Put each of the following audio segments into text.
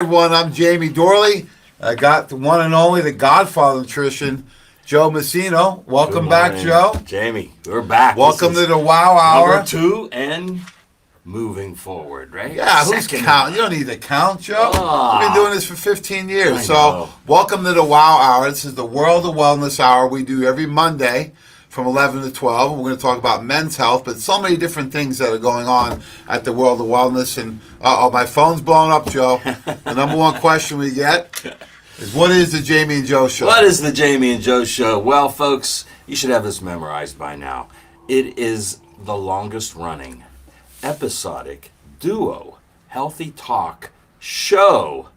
Everyone, I'm Jamie Dorley. I got the one and only, the Godfather of Nutrition, Joe Messino. Welcome back, Joe. Jamie. We're back. Welcome to the Wow Hour. Number 2 and moving forward, right? Yeah, who's counting? You don't need to count, Joe. We've been doing this for 15 years. So, welcome to the Wow Hour. This is the World of Wellness Hour we do every Monday from 11 to 12. We're going to talk about men's health, but so many different things that are going on at the World of Wellness. And, my phone's blowing up, Joe. The number one question we get is, what is the Jamie and Joe Show? What is the Jamie and Joe Show? Well, folks, you should have this memorized by now. It is the longest running episodic duo healthy talk show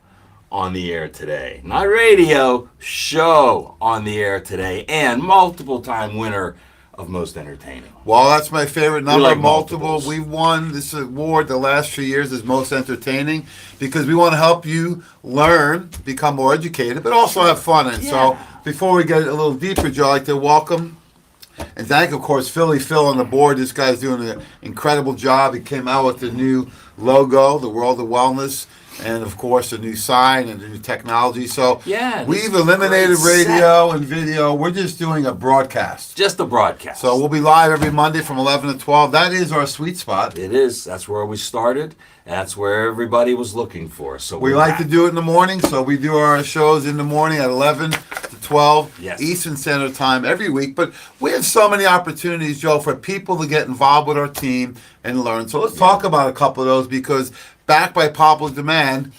on the air today. Not radio, show on the air today, and multiple time winner of most entertaining. Well, that's my favorite number. Like multiple. We've won this award the last few years as most entertaining because we want to help you learn, become more educated, but also have fun. And so before we get a little deeper, Joe, I'd like to welcome and thank, of course, Philly Phil on the board. This guy's doing an incredible job. He came out with the new logo, the World of Wellness, and, of course, the new sign and the new technology. So we've eliminated radio and video. We're just doing a broadcast. Just a broadcast. So we'll be live every Monday from 11 to 12. That is our sweet spot. It is. That's where we started. That's where everybody was looking for. So we like to do it in the morning. So we do our shows in the morning at 11 to 12 Eastern Standard Time every week. But we have so many opportunities, Joe, for people to get involved with our team and learn. So let's talk about a couple of those because backed by popular demand,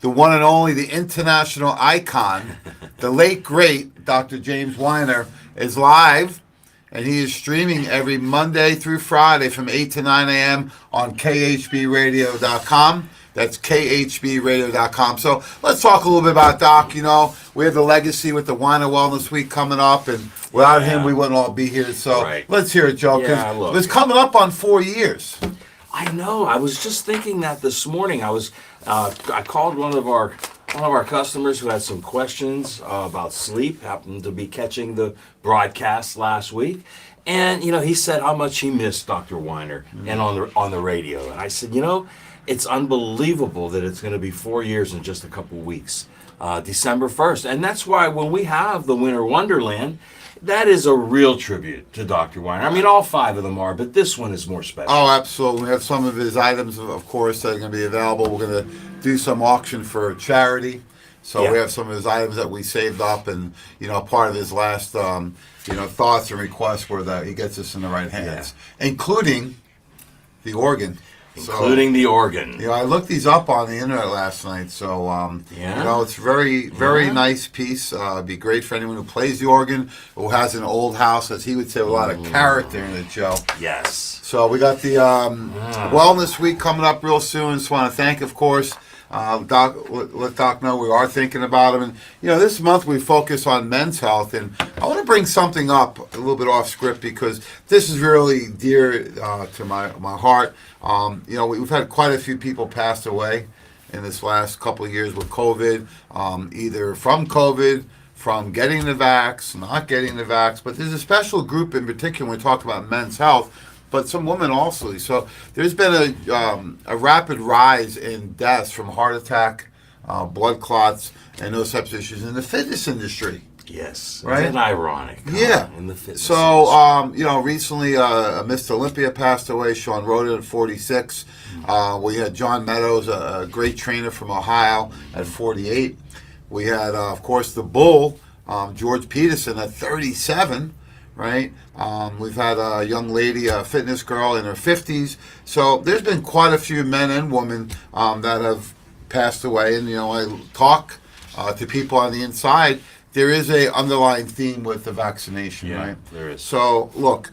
the one and only, the international icon, the late, great Dr. James Weiner is live, and he is streaming every Monday through Friday from 8 to 9 a.m. on khbradio.com. That's khbradio.com. So let's talk a little bit about Doc. You know, we have the legacy with the Weiner Wellness Week coming up, and without him, we wouldn't all be here. So let's hear it, Joe, because it's coming up on 4 years. I know. I was just thinking that this morning. I called one of our customers who had some questions about sleep. Happened to be catching the broadcast last week, and he said how much he missed Dr. Weiner and on the radio. And I said, it's unbelievable that it's going to be 4 years in just a couple weeks, December 1st, and that's why when we have the Winter Wonderland, that is a real tribute to Dr. Weiner. I mean, all 5 of them are, but this one is more special. Oh, absolutely. We have some of his items, of course, that are going to be available. We're going to do some auction for charity. So we have some of his items that we saved up, and, part of his last, thoughts and requests were that he gets us in the right hands, including the organ. Including the organ. I looked these up on the internet last night, so it's very, very nice piece. It'd be great for anyone who plays the organ, who has an old house, as he would say, with a lot of character in it, Joe. Yes. So we got the Wellness Week coming up real soon. Just want to thank, of course, Doc. Let Doc know we are thinking about him. And this month we focus on men's health, and I want to bring something up a little bit off script because this is really dear to my heart. We've had quite a few people pass away in this last couple of years with COVID, either from COVID, from getting the vax, not getting the vax. But there's a special group in particular when we talk about men's health, but some women also. So there's been a rapid rise in deaths from heart attack, blood clots, and those types of issues in the fitness industry. Yes, right. Isn't ironic? In the fitness industry. Recently, Mr. Olympia passed away. Sean Roden at 46. We had John Meadows, a great trainer from Ohio, at 48. We had, of course, the Bull, George Peterson, at 37. Right. We've had a young lady, a fitness girl in her 50s. So there's been quite a few men and women that have passed away. And I talk to people on the inside. There is a underlying theme with the vaccination, right? There is. So, look,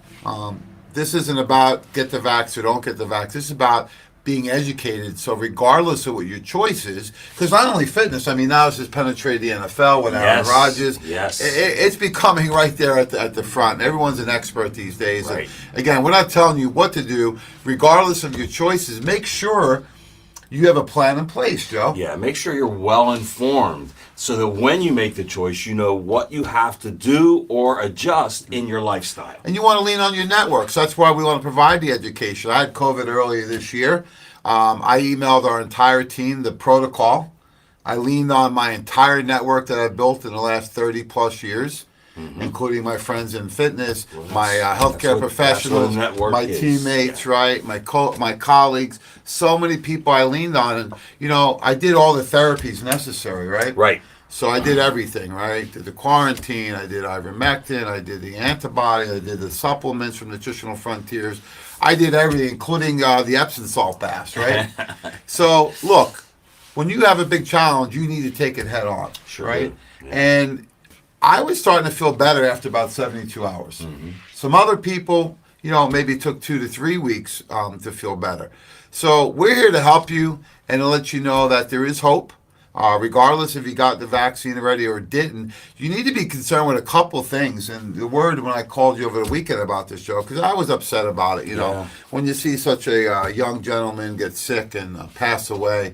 this isn't about get the vax or don't get the vax. This is about being educated. So regardless of what your choice is, because not only fitness, now this has penetrated the NFL with Aaron Rodgers. Yes. It's becoming right there at the front. Everyone's an expert these days. Right. And again, we're not telling you what to do. Regardless of your choices, make sure you have a plan in place, Joe. Yeah, make sure you're well informed so that when you make the choice, you know what you have to do or adjust in your lifestyle. And you want to lean on your networks. That's why we want to provide the education. I had COVID earlier this year. I emailed our entire team the protocol I leaned on my entire network that I've built in the last 30 plus years, including my friends in fitness, my healthcare professionals, my teammates, right, my colleagues. So many people I leaned on, and I did all the therapies necessary, right? Right. So I did everything, right? Did the quarantine, I did ivermectin, I did the antibody, I did the supplements from Nutritional Frontiers. I did everything, including the Epsom salt baths, right? So look, when you have a big challenge, you need to take it head on, Sure right? do. Yeah. And I was starting to feel better after about 72 hours. Some other people, maybe took 2 to 3 weeks to feel better. So we're here to help you and to let you know that there is hope. Regardless if you got the vaccine already or didn't, you need to be concerned with a couple things. And the word when I called you over the weekend about this, Joe, because I was upset about it. When you see such a young gentleman get sick and pass away,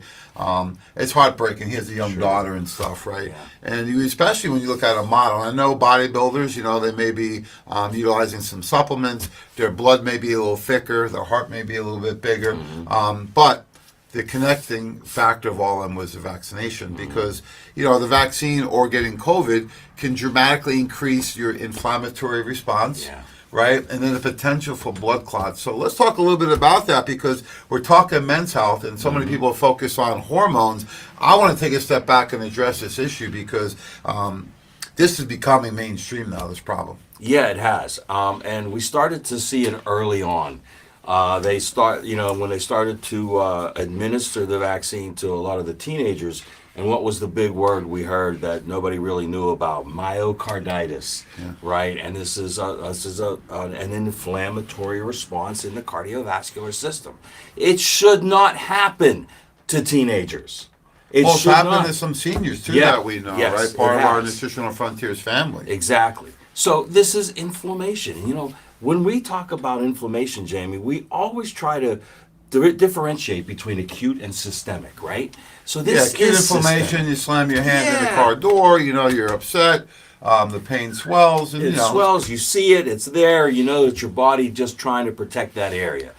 it's heartbreaking. He has a young daughter and stuff, right? Yeah. And especially when you look at a model. I know bodybuilders, they may be utilizing some supplements. Their blood may be a little thicker. Their heart may be a little bit bigger. But the connecting factor of all of them was the vaccination, because the vaccine or getting COVID can dramatically increase your inflammatory response, right? And then the potential for blood clots. So let's talk a little bit about that, because we're talking men's health and so many people focus on hormones. I want to take a step back and address this issue, because this is becoming mainstream now, this problem. Yeah, it has. And we started to see it early on. When they started to administer the vaccine to a lot of the teenagers, and what was the big word we heard that nobody really knew about? Myocarditis, right? And this is an inflammatory response in the cardiovascular system. It should not happen to teenagers. It's happened to some seniors too, that we know, right? Part of our Nutritional Frontiers family. Exactly. So this is inflammation. When we talk about inflammation, Jamie, we always try to differentiate between acute and systemic, right? So this acute is inflammation, systemic. you slam your hand in the car door, you're upset, the pain swells. And, it swells, you see it, it's there, you know that your body just trying to protect that area.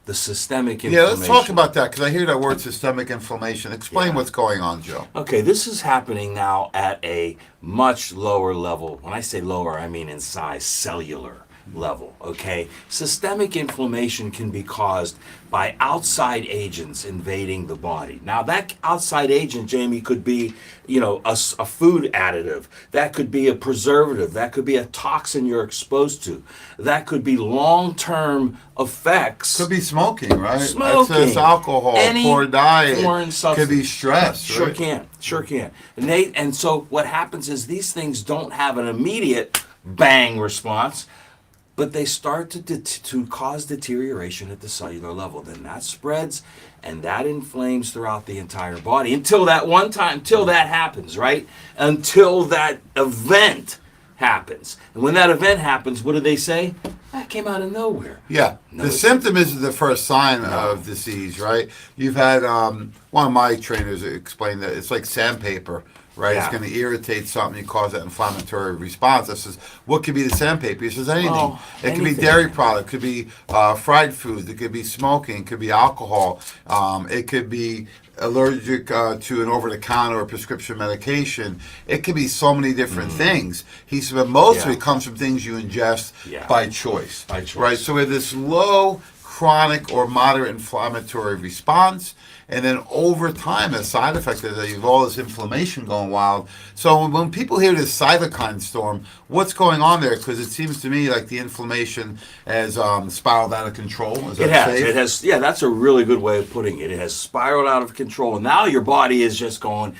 The systemic inflammation. Yeah, let's talk about that, because I hear that word systemic inflammation. Explain what's going on, Joe. Okay, this is happening now at a much lower level. When I say lower, I mean in size, cellular level, okay? Systemic inflammation can be caused by outside agents invading the body. Now, that outside agent, Jamie, could be, a food additive. That could be a preservative. That could be a toxin you're exposed to. That could be long-term effects. Could be smoking, right? Smoking. Excess alcohol, poor diet. Foreign substance. Could be stress, Sure right? Sure can. And so what happens is these things don't have an immediate bang response, but they start to cause deterioration at the cellular level. Then that spreads and that inflames throughout the entire body until that happens, right? Until that event happens. And when that event happens, what do they say? That came out of nowhere. Yeah. No, the symptom isn't the first sign of disease, right? You've had one of my trainers explain that it's like sandpaper. Right, it's going to irritate something and cause that inflammatory response. I says, what could be the sandpaper? He says, anything. It could be dairy product, it could be fried foods, it could be smoking, it could be alcohol, it could be allergic to an over-the-counter or prescription medication. It could be so many different things. He said, but most of it comes from things you ingest by choice. By choice. Right, so we have this low chronic or moderate inflammatory response. And then over time, a side effect is that you have all this inflammation going wild. So when people hear this cytokine storm, what's going on there? Because it seems to me like the inflammation has spiraled out of control. Is that safe? It has. Yeah, that's a really good way of putting it. It has spiraled out of control. And now your body is just going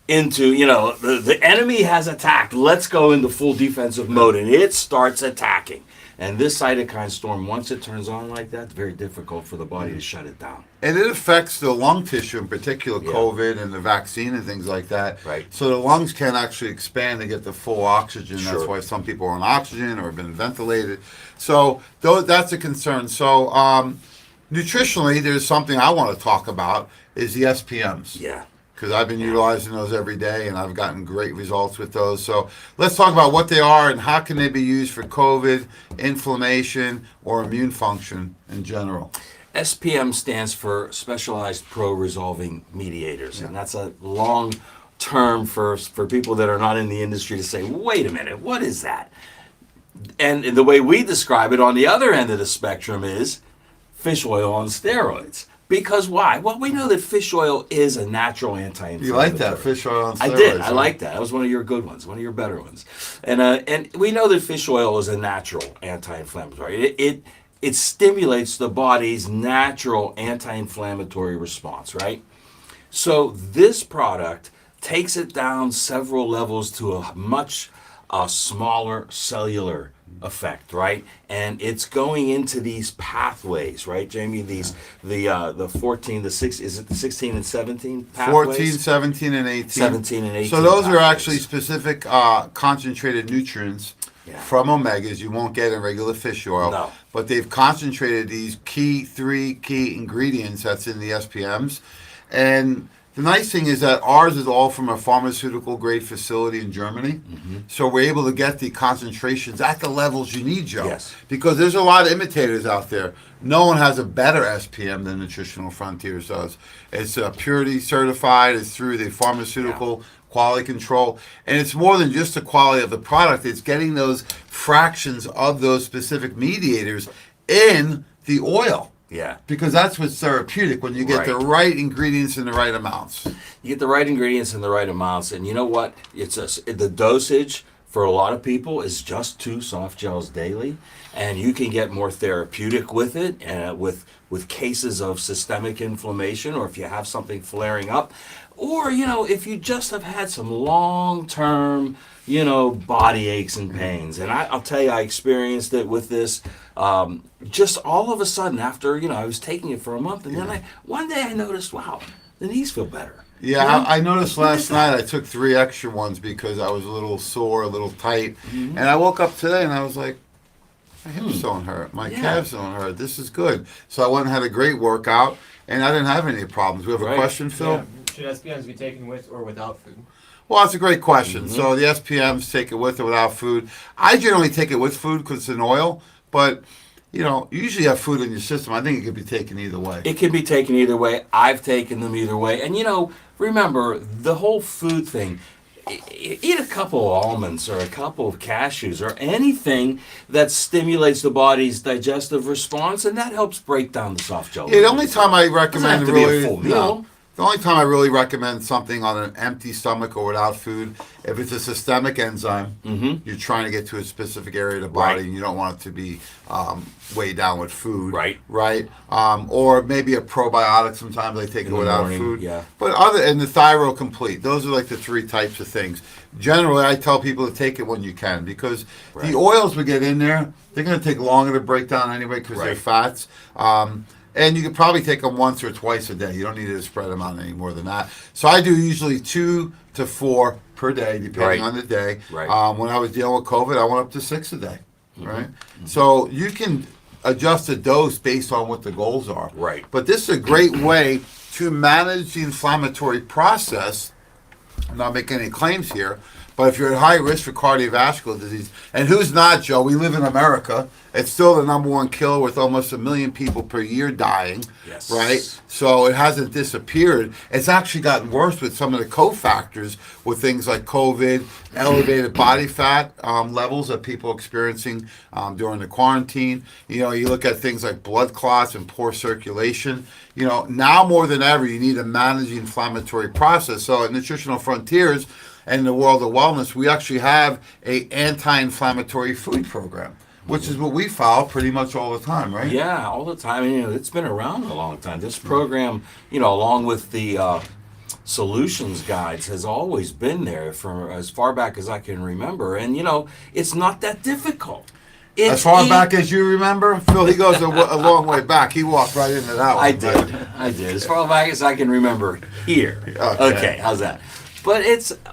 into, the enemy has attacked. Let's go into full defensive mode. And it starts attacking. And this cytokine storm, once it turns on like that, it's very difficult for the body to shut it down. And it affects the lung tissue, in particular COVID and the vaccine and things like that. Right. So the lungs can't actually expand to get the full oxygen. Sure. That's why some people are on oxygen or have been ventilated. So that's a concern. So nutritionally, there's something I want to talk about is the SPMs. Yeah. Because I've been utilizing those every day, and I've gotten great results with those. So let's talk about what they are and how can they be used for COVID, inflammation, or immune function in general. SPM stands for Specialized Pro-Resolving Mediators, and that's a long term for people that are not in the industry to say, wait a minute, what is that? And the way we describe it on the other end of the spectrum is fish oil on steroids. Because why? Well, we know that fish oil is a natural anti-inflammatory. You like that, fish oil on steroids? I did. I like that. That was one of your good ones, one of your better ones. And we know that fish oil is a natural anti-inflammatory. It stimulates the body's natural anti-inflammatory response, right? So this product takes it down several levels to a much smaller cellular effect, right? And it's going into these pathways, right, Jamie? The 14, the 6, is it the 16 and 17 pathways? 14, 17, and 18. 17 and 18. So those pathways. are actually specific concentrated nutrients from omegas you won't get in regular fish oil. No. But they've concentrated these three key ingredients that's in the SPMs. And the nice thing is that ours is all from a pharmaceutical grade facility in Germany. Mm-hmm. So we're able to get the concentrations at the levels you need, Joe. Yes. Because there's a lot of imitators out there. No one has a better SPM than Nutritional Frontiers does. It's purity certified. It's through the pharmaceutical quality control. And it's more than just the quality of the product. It's getting those fractions of those specific mediators in the oil. Yeah. Because that's what's therapeutic, when you get the right ingredients in the right amounts. You get the right ingredients in the right amounts, and you know what? The dosage for a lot of people is just 2 soft gels daily, and you can get more therapeutic with it, with cases of systemic inflammation, or if you have something flaring up, or if you just have had some long-term body aches and pains. And I'll tell you, I experienced it with this just all of a sudden after, I was taking it for a month. And then one day I noticed, wow, the knees feel better. Yeah, I noticed last night I took 3 extra ones because I was a little sore, a little tight. Mm-hmm. And I woke up today and I was like, my hips don't hurt, my calves don't hurt. This is good. So I went and had a great workout, and I didn't have any problems. We have a question, Phil? Yeah. Should SPMs be taken with or without food? Well, that's a great question. Mm-hmm. So the SPMs, take it with or without food. I generally take it with food because it's an oil, but you usually have food in your system. I think it could be taken either way. It can be taken either way. I've taken them either way. And remember, the whole food thing, eat a couple of almonds or a couple of cashews or anything that stimulates the body's digestive response, and that helps break down the soft gel. Yeah, the only time I recommend doesn't have to be a full meal. The only time I really recommend something on an empty stomach or without food, if it's a systemic enzyme, you're trying to get to a specific area of the body, and you don't want it to be weighed down with food. Right. Or maybe a probiotic. Sometimes I take it without food. Yeah. But and the Thyro Complete. Those are like the 3 types of things. Generally, I tell people to take it when you can, because the oils we get in there, they're going to take longer to break down anyway because they're fats. And you could probably take them once or twice a day. You don't need to spread them out any more than that. So I do usually 2 to 4 per day, depending on the day. When I was dealing with COVID, I went up to 6 a day. Right. So you can adjust the dose based on what the goals are. But this is a great way to manage the inflammatory process. I'm not making any claims here, but if you're at high risk for cardiovascular disease, and who's not, Joe? We live in America. It's still the #1 killer, with almost 1 million people per year dying, right? So it hasn't disappeared. It's actually gotten worse with some of the cofactors, with things like COVID, elevated body fat levels that people are experiencing during the quarantine. You look at things like blood clots and poor circulation. Now more than ever, you need to manage the inflammatory process. So at Nutritional Frontiers and the World of Wellness, we actually have a anti-inflammatory food program, which is what we follow pretty much all the time, right? Yeah, all the time. It's been around a long time. This program, along with the solutions guides, has always been there for as far back as I can remember. And, it's not that difficult. As far back as you remember? Phil, he goes a long way back. He walked right into that one. I did. As far back as I can remember here. Okay, how's that? But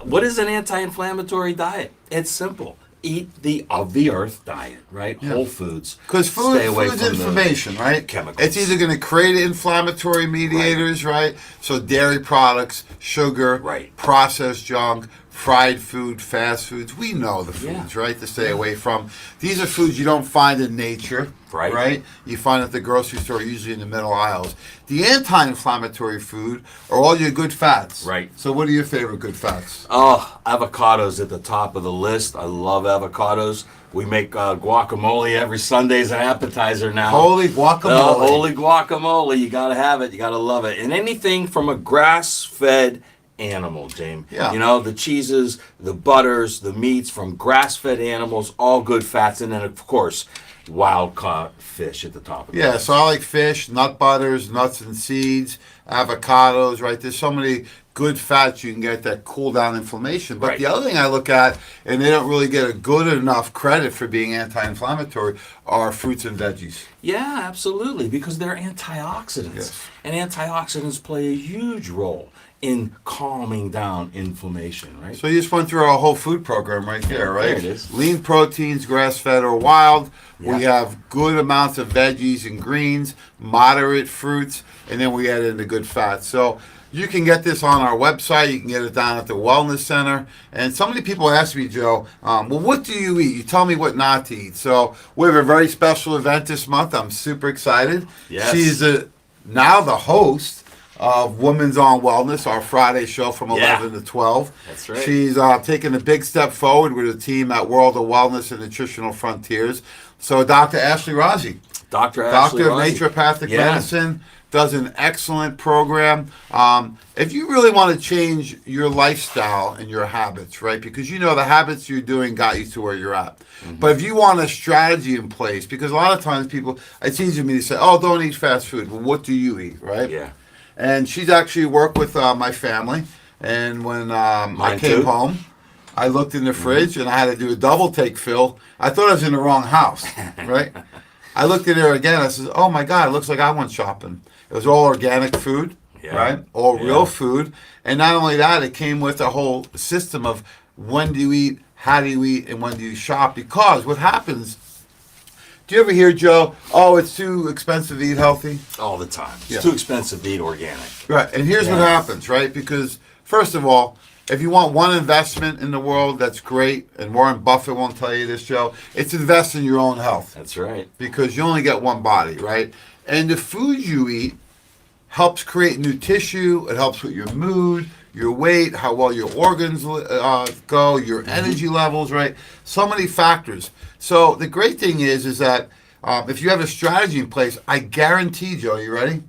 what is an anti-inflammatory diet? It's simple. Eat the of the earth diet, right? Yeah. Whole foods. Because food's inflammation, right? Chemicals. It's either going to create inflammatory mediators, right? So dairy products, sugar, processed junk, fried food, fast foods. We know the foods, right, to stay away from. These are foods you don't find in nature. right? Right? You find at the grocery store, usually in the middle aisles. The anti-inflammatory food are all your good fats. Right. So what are your favorite good fats? Oh, avocados at the top of the list. I love avocados. We make guacamole every Sunday as an appetizer now. Holy guacamole. Holy guacamole. You got to have it. You got to love it. And anything from a grass-fed animal, James. Yeah. You know, the cheeses, the butters, the meats from grass-fed animals, all good fats. And then, of course, wild-caught fish at the top of the Yeah, list. so I like fish, nut butters, nuts and seeds, avocados, right? There's so many good fats you can get that cool down inflammation. But Right. the other thing I look at, and they don't really get a good enough credit for being anti-inflammatory, are fruits and veggies. Yeah, absolutely, because they're antioxidants. Yes. And antioxidants play a huge role in calming down inflammation, right? So you just went through our whole food program right there, right? There it is. Lean proteins, grass-fed or wild. Yeah. We have good amounts of veggies and greens, moderate fruits, and then we add in the good fats. So you can get this on our website. You can get it down at the Wellness Center. And so many people ask me, Joe, well, what do you eat? You tell me what not to eat. So we have a very special event this month. I'm super excited. Yes. She's now the host of Women's on Wellness, our Friday show from 11 to 12. That's right. She's taken a big step forward with a team at World of Wellness and Nutritional Frontiers. So Dr. Ashley Razi, Dr. Ashley Doctor of Rossi. Naturopathic Yeah. Medicine, does an excellent program. If you really want to change your lifestyle and your habits, right? Because you know the habits you're doing got you to where you're at. Mm-hmm. But if you want a strategy in place, because a lot of times people, it's easy for me to say, oh, don't eat fast food. Well, what do you eat, right? Yeah. And she's actually worked with my family. And when I Mine came too. home, I looked in the fridge and I had to do a double take, Phil. I thought I was in the wrong house, right? I looked in there again. I said, oh my God, it looks like I went shopping. It was all organic food, Yeah. right? All Yeah. real food. And not only that, it came with a whole system of when do you eat, how do you eat, and when do you shop. Because what happens, do you ever hear, Joe, oh, it's too expensive to eat healthy? All the time. It's Yeah. too expensive to eat organic. Right, and here's what Yeah. happens, right? Because first of all, if you want one investment in the world, that's great. And Warren Buffett won't tell you this, Joe. It's invest in your own health That's right. because you only get one body, right? And the food you eat helps create new tissue. It helps with your mood, your weight, how well your organs go, your energy levels, right? So many factors. So the great thing is that if you have a strategy in place, I guarantee, Joe, you ready?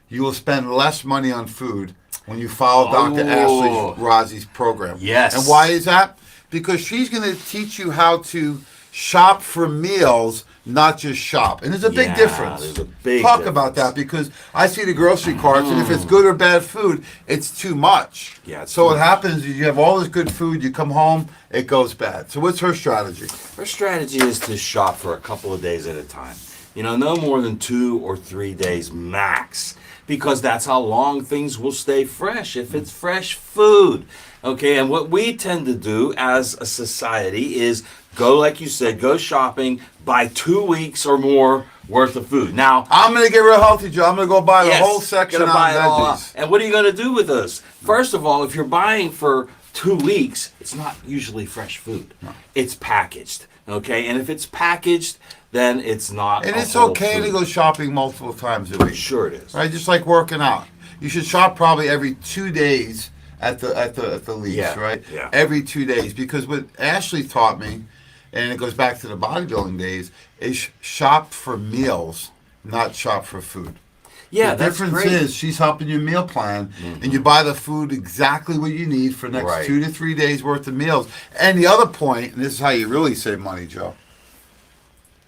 You will spend less money on food when you follow Dr. Oh. Ashley Razi's program. Yes. And why is that? Because she's going to teach you how to shop for meals, not just shop. And there's a big Yeah, difference. there's a big Talk difference. about that because I see the grocery carts, and if it's good or bad food, it's too much. Yeah, it's So too what much. happens is you have all this good food, you come home, it goes bad. So what's her strategy? Our strategy is to shop for a couple of days at a time. You know, no more than 2 or 3 days max, because that's how long things will stay fresh if it's fresh food. Okay, and what we tend to do as a society is go, like you said, go shopping, buy 2 weeks or more worth of food. Now, I'm going to get real healthy, Joe. I'm going to go buy yes, the whole section gonna on buy it all up. veggies. And what are you going to do with those? First of all, if you're buying for 2 weeks, it's not usually fresh food. It's packaged. Okay, and if it's packaged, then it's not. And a it's whole okay food. to go shopping multiple times a week. Sure it is. Right, just like working out. You should shop probably every 2 days at the least, Yeah, right? yeah. Every 2 days, because what Ashley taught me, and it goes back to the bodybuilding days, is shop for meals, not shop for food. Yeah, The that's difference great. is she's helping you meal plan, and you buy the food exactly what you need for the next Right. 2 to 3 days worth of meals. And the other point, and this is how you really save money, Joe.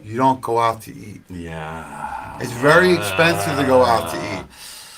You don't go out to eat. Yeah. It's very expensive to go out to eat. I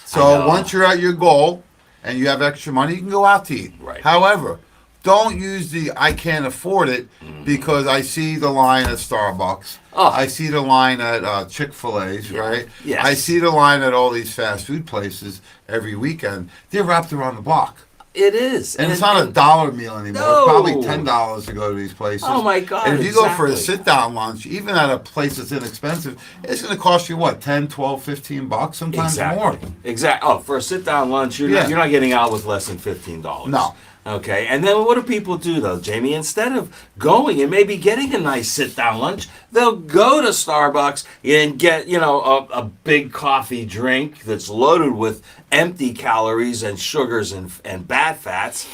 So know. once you're at your goal and you have extra money, you can go out to eat. Right. However, don't use the I can't afford it because I see the line at Starbucks. Oh. I see the line at Chick-fil-A's, right? Yes. I see the line at all these fast food places every weekend. They're wrapped around the block. It is. And it's not a dollar meal anymore. No. It's probably $10 to go to these places. Oh, my God, And if you go for a exactly. sit-down lunch, even at a place that's inexpensive, it's going to cost you what, 10, 12, 15 bucks, sometimes more. Exactly. Oh, for a sit-down lunch, Yeah. you're not getting out with less than $15. No. Okay, and then what do people do though, Jamie? Instead of going and maybe getting a nice sit-down lunch, they'll go to Starbucks and get, a big coffee drink that's loaded with empty calories and sugars and bad fats.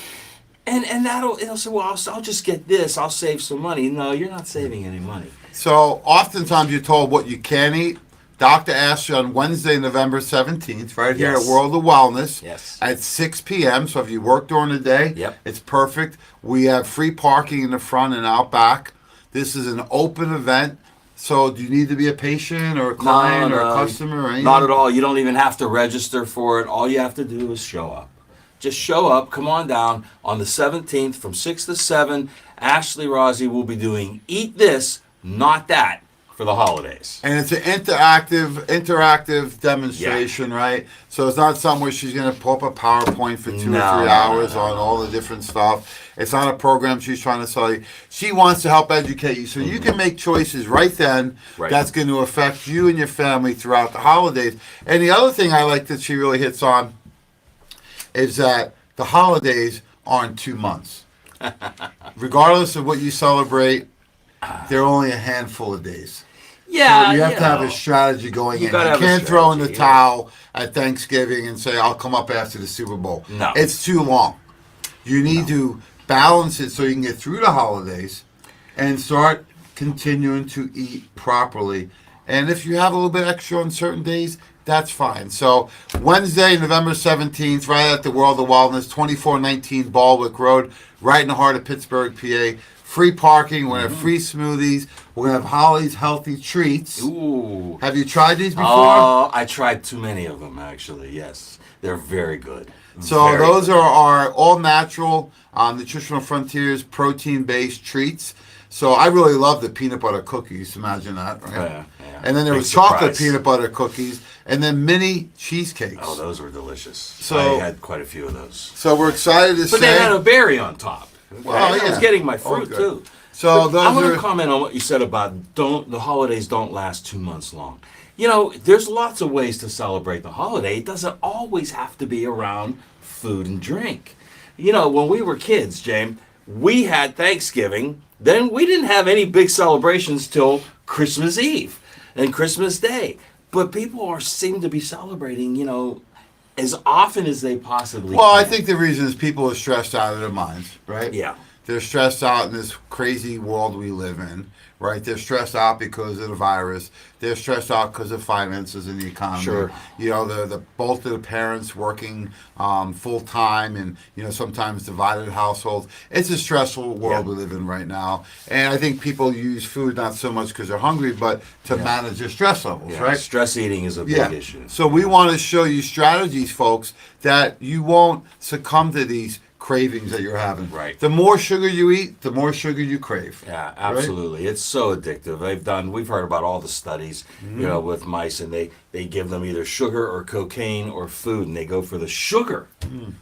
And it'll say, well, I'll just get this, I'll save some money. No, you're not saving any money. So oftentimes you're told what you can eat. Doctor asked you on Wednesday, November 17th, right here at World of Wellness at 6 p.m. So if you work during the day, it's perfect. We have free parking in the front and out back. This is an open event. So do you need to be a patient or a client or a customer or anything? Not at all. You don't even have to register for it. All you have to do is show up. Just show up. Come on down on the 17th from 6 to 7. Ashley Rossi will be doing Eat This, Not That, for the holidays. And it's an interactive demonstration, right? So it's not something where she's going to pull up a PowerPoint for 2 or 3 hours on all the different stuff. It's not a program she's trying to sell you. She wants to help educate you so you can make choices right then that's going to affect you and your family throughout the holidays. And the other thing I like that she really hits on is that the holidays aren't 2 months. Regardless of what you celebrate, they're only a handful of days. Yeah, so you have to have a strategy going in. You can't throw in the towel at Thanksgiving and say, I'll come up after the Super Bowl. No. It's too long. You need to balance it so you can get through the holidays and start continuing to eat properly. And if you have a little bit extra on certain days, that's fine. So Wednesday, November 17th, right at the World of Wellness, 2419 Baldwick Road, right in the heart of Pittsburgh, PA. Free parking. We're going to have free smoothies. We're going to have Holly's Healthy Treats. Ooh. Have you tried these before? Oh, I tried too many of them, actually, yes. They're very good. So those are our all-natural, Nutritional Frontiers, protein-based treats. So I really love the peanut butter cookies. Imagine that, right? Yeah. And then there was chocolate peanut butter cookies, and then mini cheesecakes. Oh, those were delicious. So I had quite a few of those. So we're excited to say. But they had a berry on top. Well, I was getting my fruit too. So I want to comment on what you said about the holidays don't last 2 months long. There's lots of ways to celebrate the holiday. It doesn't always have to be around food and drink. When we were kids, James, we had Thanksgiving. Then we didn't have any big celebrations till Christmas Eve and Christmas Day. But people seem to be celebrating, as often as they possibly can. Well, I think the reason is people are stressed out of their minds, right? Yeah. They're stressed out in this crazy world we live in, right? They're stressed out because of the virus. They're stressed out because of finances and the economy. Sure. The both of the parents working full time and sometimes divided households. It's a stressful world we live in right now, and I think people use food not so much because they're hungry, but to manage their stress levels. Right? Stress eating is a big issue. So we want to show you strategies, folks, that you won't succumb to these cravings that you're having. Right. The more sugar you eat, the more sugar you crave. Yeah, absolutely. Right? It's so addictive. We've heard about all the studies, with mice, and they give them either sugar or cocaine or food, and they go for the sugar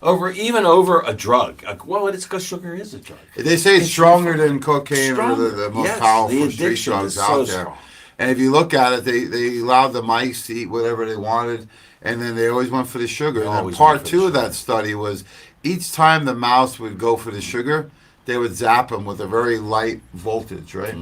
over a drug. Well, it's because sugar is a drug. They say it's stronger than cocaine or the most powerful street drugs out there. Strong. And if you look at it, they allowed the mice to eat whatever they wanted, and then they always went for the sugar. And part 2 of that study was each time the mouse would go for the sugar, they would zap them with a very light voltage, right?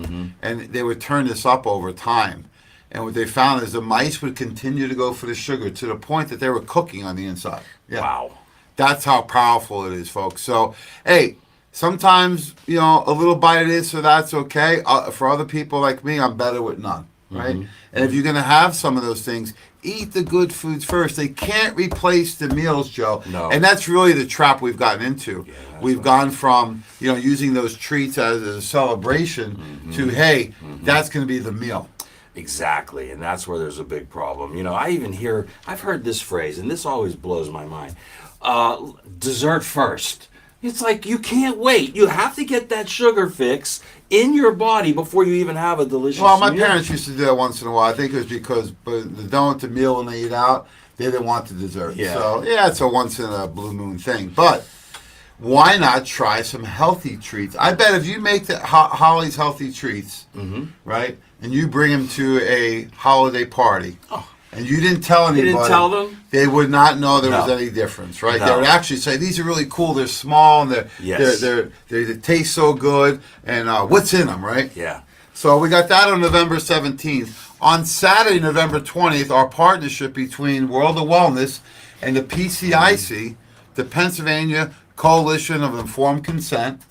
And they would turn this up over time. And what they found is the mice would continue to go for the sugar to the point that they were cooking on the inside. Yeah. Wow. That's how powerful it is, folks. So, hey, sometimes, a little bite of this or that's okay. For other people like me, I'm better with none, right? And if you're going to have some of those things, eat the good foods first. They can't replace the meals, Joe. No. And that's really the trap we've gotten into. Yeah, we've gone from, using those treats as a celebration to, hey, that's going to be the meal. Exactly, and that's where there's a big problem. I've heard this phrase, and this always blows my mind. Dessert first. It's like you can't wait. You have to get that sugar fix in your body before you even have a delicious meal. Well, my parents used to do that once in a while. I think it was because they don't want the meal when they eat out. They didn't want the dessert. Yeah. So, it's a once in a blue moon thing. But why not try some healthy treats? I bet if you make the Holly's Healthy Treats, right, and you bring them to a holiday party, and you didn't tell You anybody, didn't tell them? they would not know there was No. any difference, right? No. They would actually say, these are really cool, they're small, and Yes. they taste so good, and what's in them, right? Yeah. So we got that on November 17th. On Saturday, November 20th, our partnership between World of Wellness and the PCIC, the Pennsylvania Coalition of Informed Consent,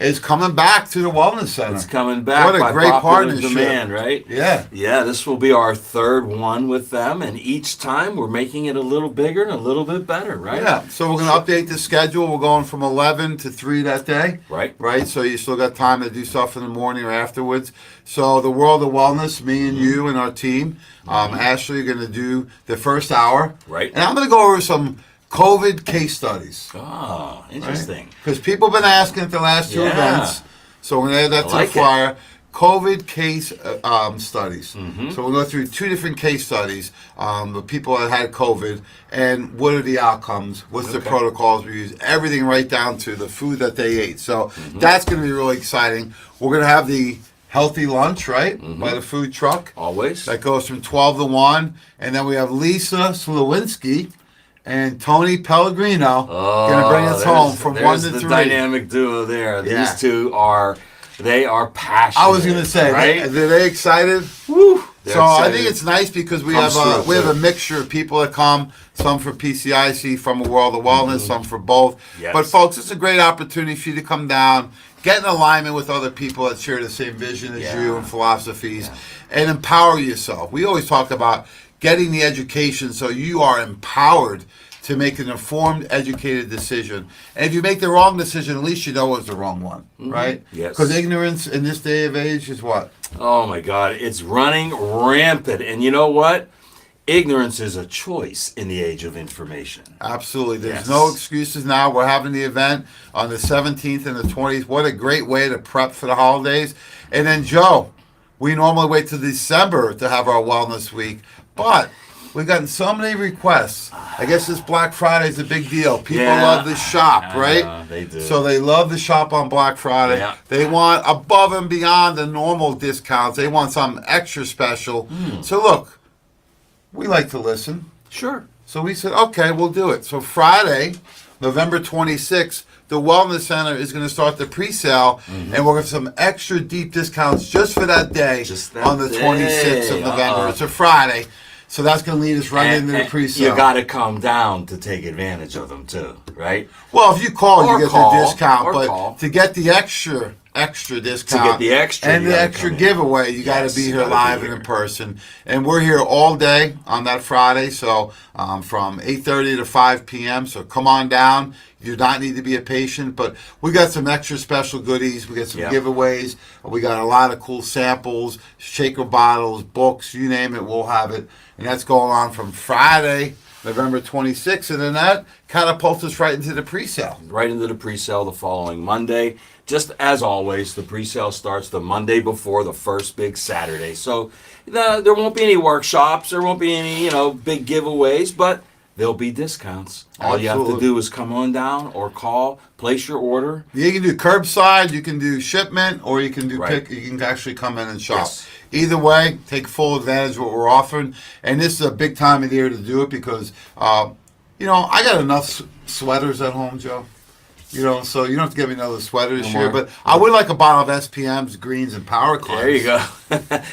is coming back to the Wellness Center. It's coming back What a by great popular partnership. demand, right? Yeah. Yeah, this will be our third one with them, and each time we're making it a little bigger and a little bit better, right? Yeah, so we're going to update the schedule. We're going from 11 to 3 that day. Right. Right, so you still got time to do stuff in the morning or afterwards. So the World of Wellness, me and you and our team, Ashley, are going to do the first hour. Right. And I'm going to go over some COVID case studies. Oh, interesting. Because people have been asking at the last two Yeah. events. So we're going to add that I to like the flyer. COVID case studies. Mm-hmm. So we'll go through 2 different case studies of people that had COVID and what are the outcomes, what's the Okay. protocols we use, everything right down to the food that they ate. So Mm-hmm. that's going to be really exciting. We're going to have the healthy lunch, right, Mm-hmm. by the food truck. Always. That goes from 12 to 1. And then we have Lisa Slowinski and Tony Pellegrino going to bring us home from 1 to 3. There's the dynamic duo there. Yeah. These two are passionate. I was going to say, right? are they excited? Woo! So I think it's nice because we Comes have through, a too. mixture of people that come, some for PCIC, from a World of Wellness, some for both. Yes. But folks, it's a great opportunity for you to come down, get in alignment with other people that share the same vision as Yeah. you and philosophies, and empower yourself. We always talk about getting the education so you are empowered to make an informed, educated decision. And if you make the wrong decision, at least you know it was the wrong one, right? Yes. Because ignorance in this day of age is what? Oh my God, it's running rampant. And you know what? Ignorance is a choice in the age of information. Absolutely. There's Yes. no excuses now. We're having the event on the 17th and the 20th. What a great way to prep for the holidays. And then, Joe, we normally wait till December to have our Wellness Week, but we've gotten so many requests. I guess this Black Friday is a big deal. People Yeah. love to shop, right? They do. So they love to shop on Black Friday. Yeah. They want above and beyond the normal discounts. They want something extra special. Hmm. So look, we like to listen. Sure. So we said, okay, we'll do it. So Friday, November 26th, the Wellness Center is going to start the pre-sale, and we'll have some extra deep discounts just for that day Just that on the 26th of day. November. It's a Friday, so that's going to lead us right into the And pre-sale. you got to come down to take advantage of them too, right? Well, if you call, Or you get call, the discount, or but call. to get the extra discount, To get the extra, and you the gotta extra come in. giveaway, you got Yes, to be you here gotta be live here. and in person. And we're here all day on that Friday, so from 8:30 to 5 p.m. So come on down. You do not need to be a patient, but we got some extra special goodies. We got some Yep. giveaways. We got a lot of cool samples, shaker bottles, books, you name it, we'll have it. And that's going on from Friday, November 26th, and then that catapults us right into the pre-sale. Right into the pre-sale the following Monday. Just as always, the pre-sale starts the Monday before the first big Saturday. So there won't be any workshops, there won't be any, big giveaways, but there'll be discounts. All you have to Absolutely. do is come on down or call, place your order. You can do curbside, you can do shipment, or you can do Right. pick. You can actually come in and shop. Yes. Either way, take full advantage of what we're offering. And this is a big time of the year to do it because, I got enough sweaters at home, Joe. So you don't have to get me another sweater this No year. more. But I would like a bottle of SPM's, Greens, and Power Cleanse. There you go.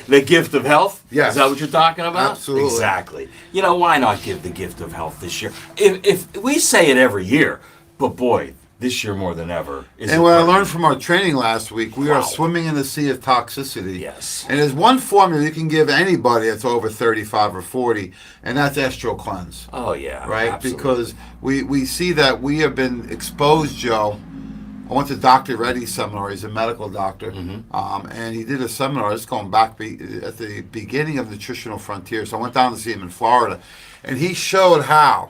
The gift of health? Yes. Is that what you're talking about? Absolutely. Exactly. Why not give the gift of health this year? If we say it every year, but boy, this year more than ever. Is And what I important. learned from our training last week, we Wow. are swimming in the sea of toxicity. Yes. And there's one formula you can give anybody that's over 35 or 40, and that's Estro Cleanse. Oh, yeah. Right? Absolutely. Because we see that we have been exposed, Joe. I went to Dr. Reddy's seminar. He's a medical doctor. And he did a seminar. It's going back at the beginning of Nutritional Frontier. So I went down to see him in Florida. And he showed how,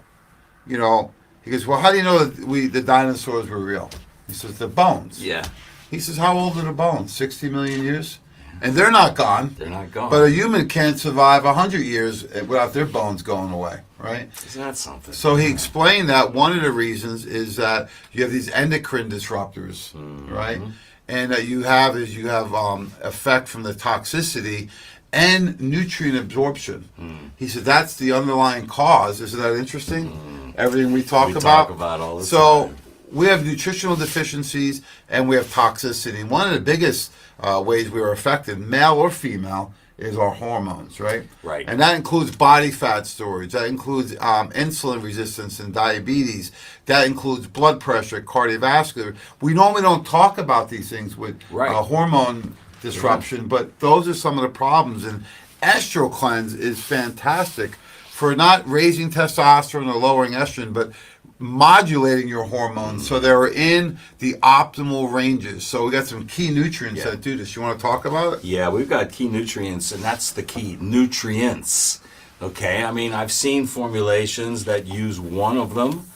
he goes, well, how do you know that the dinosaurs were real? He says, the bones. Yeah. He says, how old are the bones? 60 million years? And they're not gone. They're not gone. But a human can't survive 100 years without their bones going away, right? Isn't that something? So he explained that one of the reasons is that you have these endocrine disruptors, right? And that you have effect from the toxicity, and nutrient absorption. He said that's the underlying cause. Isn't that interesting? Everything we talk We about. talk about all the so time. we have nutritional deficiencies and we have toxicity. And one of the biggest ways we are affected, male or female, is our hormones, right? Right. And that includes body fat storage. That includes insulin resistance and diabetes. That includes blood pressure, cardiovascular. We normally don't talk about these things with Right. hormone disruption, but those are some of the problems. And Estro Cleanse is fantastic for not raising testosterone or lowering estrogen, but modulating your hormones so they're in the optimal ranges. So we got some key nutrients that do this. You want to talk about it? Yeah, we've got key nutrients, and that's the key, nutrients. Okay, I mean, I've seen formulations that use one of them,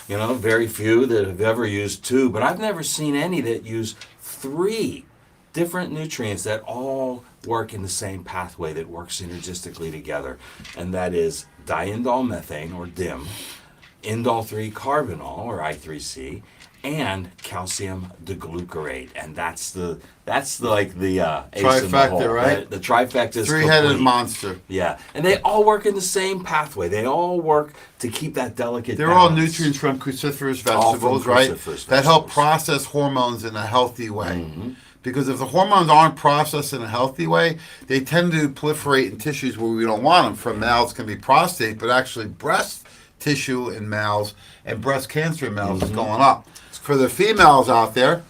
you know, very few that have ever used two, but I've never seen any that use three different nutrients that all work in the same pathway that work synergistically together, and that is diindol methane, or DIM, indole 3-carbinol, or I3C, and calcium diglucarate, and that's the ace in the Trifecta, hole. right? The trifecta is Three-headed complete. monster. Yeah, and they all work in the same pathway. They all work to keep that delicate They're all balance. nutrients from cruciferous All from vegetables, right? cruciferous That help vegetables. process hormones in a healthy way. Because if the hormones aren't processed in a healthy way, they tend to proliferate in tissues where we don't want them. For males, can be prostate, but actually breast tissue in males and breast cancer in males is going up. For the females out there,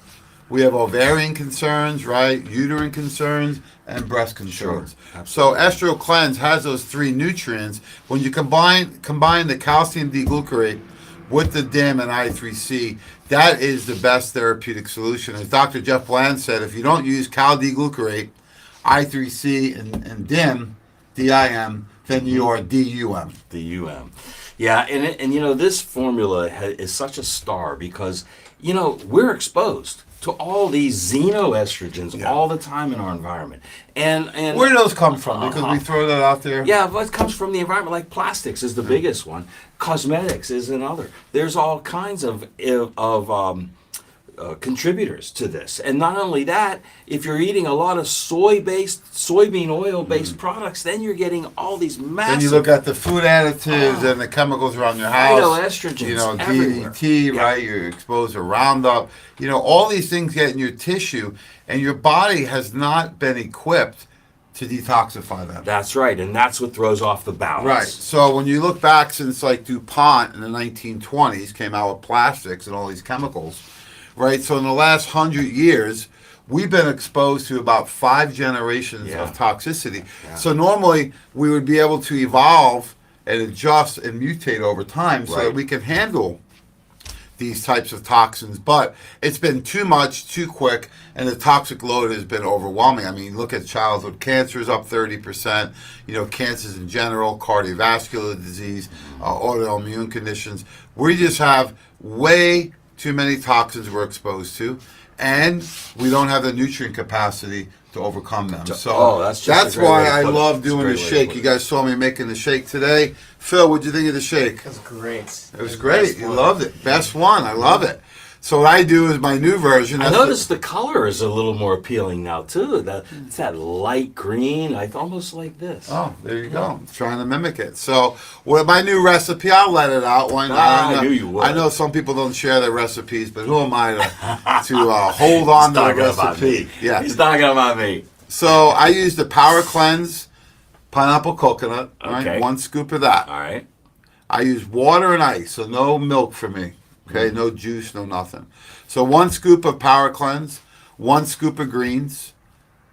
we have ovarian concerns, right? Uterine concerns and breast concerns. So Estro Cleanse has those three nutrients. When you combine the calcium D-glucarate with the DIM and I3C, that is the best therapeutic solution. As Dr. Jeff Bland said, if you don't use Cal D-glucarate, I3C, and DIM, D-I-M, then you are DUM. The UM. Yeah, and you know, this formula is such a star because, you know, we're exposed to all these xenoestrogens all the time in our environment. And Where do those come from? Because we throw that out there. yeah, but it comes from the environment. Like plastics is the biggest one. Cosmetics is another. There's all kinds of contributors to this. And not only that, if you're eating a lot of soybean oil-based products, then you're getting all these massive... Then you look at the food additives and the chemicals around your house. Phytoestrogens You know, everywhere. DDT, right? You're exposed to Roundup. You know, all these things get in your tissue, and your body has not been equipped to detoxify them. That's right, and that's what throws off the balance. Right. So when you look back since like DuPont in the 1920s came out with plastics and all these chemicals, right? So in the last 100 years, we've been exposed to about 5 generations of toxicity. Yeah. So normally we would be able to evolve and adjust and mutate over time so that Right. we can handle these types of toxins, but it's been too much, too quick, and the toxic load has been overwhelming. I mean, look at childhood cancers up 30%, you know, cancers in general, cardiovascular disease, autoimmune conditions. We just have way too many toxins we're exposed to, and we don't have the nutrient capacity to overcome them. So that's just a great why way to I put it. love It's a doing great the way to shake. put You it. guys saw me making the shake today. Phil, what'd you think of the shake? That's great. It was great. You loved it. Best one. I love it. So what I do is my new version. I that's noticed the color is a little more appealing now too. It's that light green, almost like this. Oh, there you go. I'm trying to mimic it. So with my new recipe, I'll let it out. Why not? I knew you would. I know some people don't share their recipes, but who am I to hold on to the Talking about recipe? me. Yeah. He's talking about me. So I use the Power Cleanse pineapple coconut. Right? Okay. 1 scoop of that. All right. I use water and ice, so no milk for me. Okay, no juice, no nothing. So 1 scoop of Power Cleanse, 1 scoop of greens.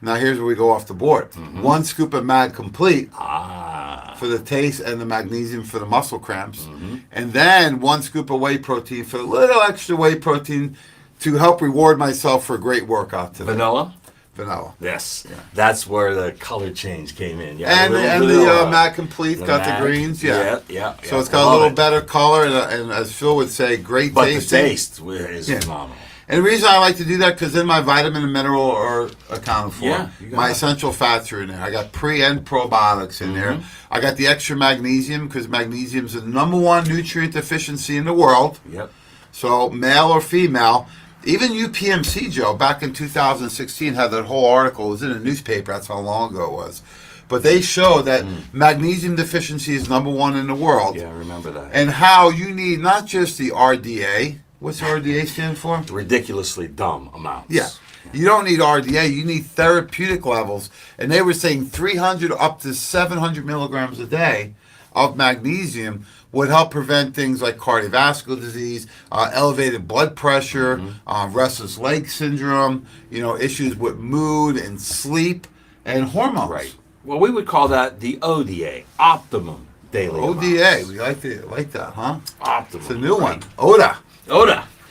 Now here's where we go off the board. 1 scoop of Mag Complete for the taste and the magnesium for the muscle cramps. And then 1 scoop of whey protein for a little extra whey protein to help reward myself for a great workout today. Vanilla? Vanilla. Yes. That's where the color change came in. Yeah, And a little the vanilla. Mag Complete's got Mag. the greens, yeah. Yeah. So it's got a little better color and as Phil would say, great But taste. the taste is phenomenal. And the reason I like to do that because then my vitamin and mineral are accounted for. Yeah, you got My it. essential fats are in there. I got pre and probiotics in there. I got the extra magnesium because magnesium is the #1 nutrient deficiency in the world. Yep. So male or female. Even UPMC, Joe, back in 2016 had that whole article. It was in a newspaper. That's how long ago it was. but they show that magnesium deficiency is #1 in the world. Yeah, I remember that. And how you need not just the RDA. What's RDA stand for? Ridiculously dumb amounts. Yeah. You don't need RDA, you need therapeutic levels. And they were saying 300 up to 700 milligrams a day of magnesium would help prevent things like cardiovascular disease, elevated blood pressure, restless leg syndrome, issues with mood and sleep and hormones. Right. Well, we would call that the ODA, optimum daily ODA, amounts. we like that, huh? Optimum. It's a new one. ODA.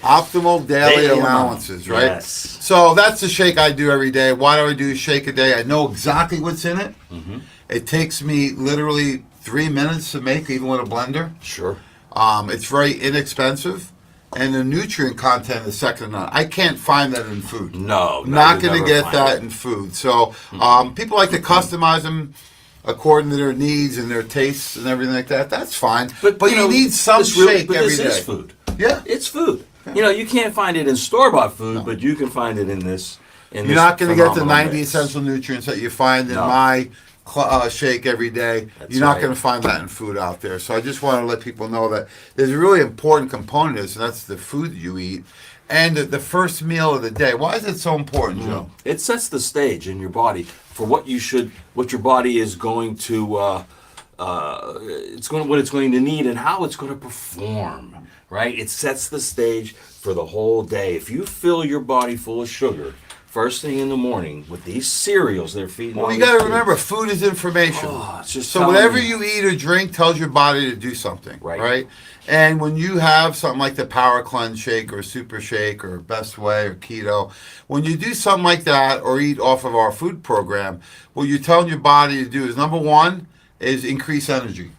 Optimal daily allowances, right? Yes. So that's the shake I do every day. Why do I do a shake a day? I know exactly what's in it. It takes me literally 3 minutes to make, even with a blender. Sure. It's very inexpensive, and the nutrient content is second to none. I can't find that in food. No. Not you'll going to never get find that it. in food. So people like to customize them according to their needs and their tastes and everything like that. That's fine. But you need some shake every day. This is food. Yeah. It's food. You can't find it in store-bought food, but you can find it in this. You're not going to get the 90 mix. essential nutrients that you find in my shake every day. That's You're not right. going to find that in food out there. So I just want to let people know that there's a really important component of this, and that's the food you eat and the first meal of the day. Why is it so important, Joe? It sets the stage in your body for what your body is going to, what it's going to need and how it's going to perform. Right? It sets the stage for the whole day. If you fill your body full of sugar first thing in the morning with these cereals they're feeding. Well, all you these got to kids. remember, food is information. It's just So telling whatever you eat or drink tells your body to do something, right? And when you have something like the Power Cleanse Shake or Super Shake or Best Way or Keto, when you do something like that or eat off of our food program, what you're telling your body to do is, #1 is increase energy.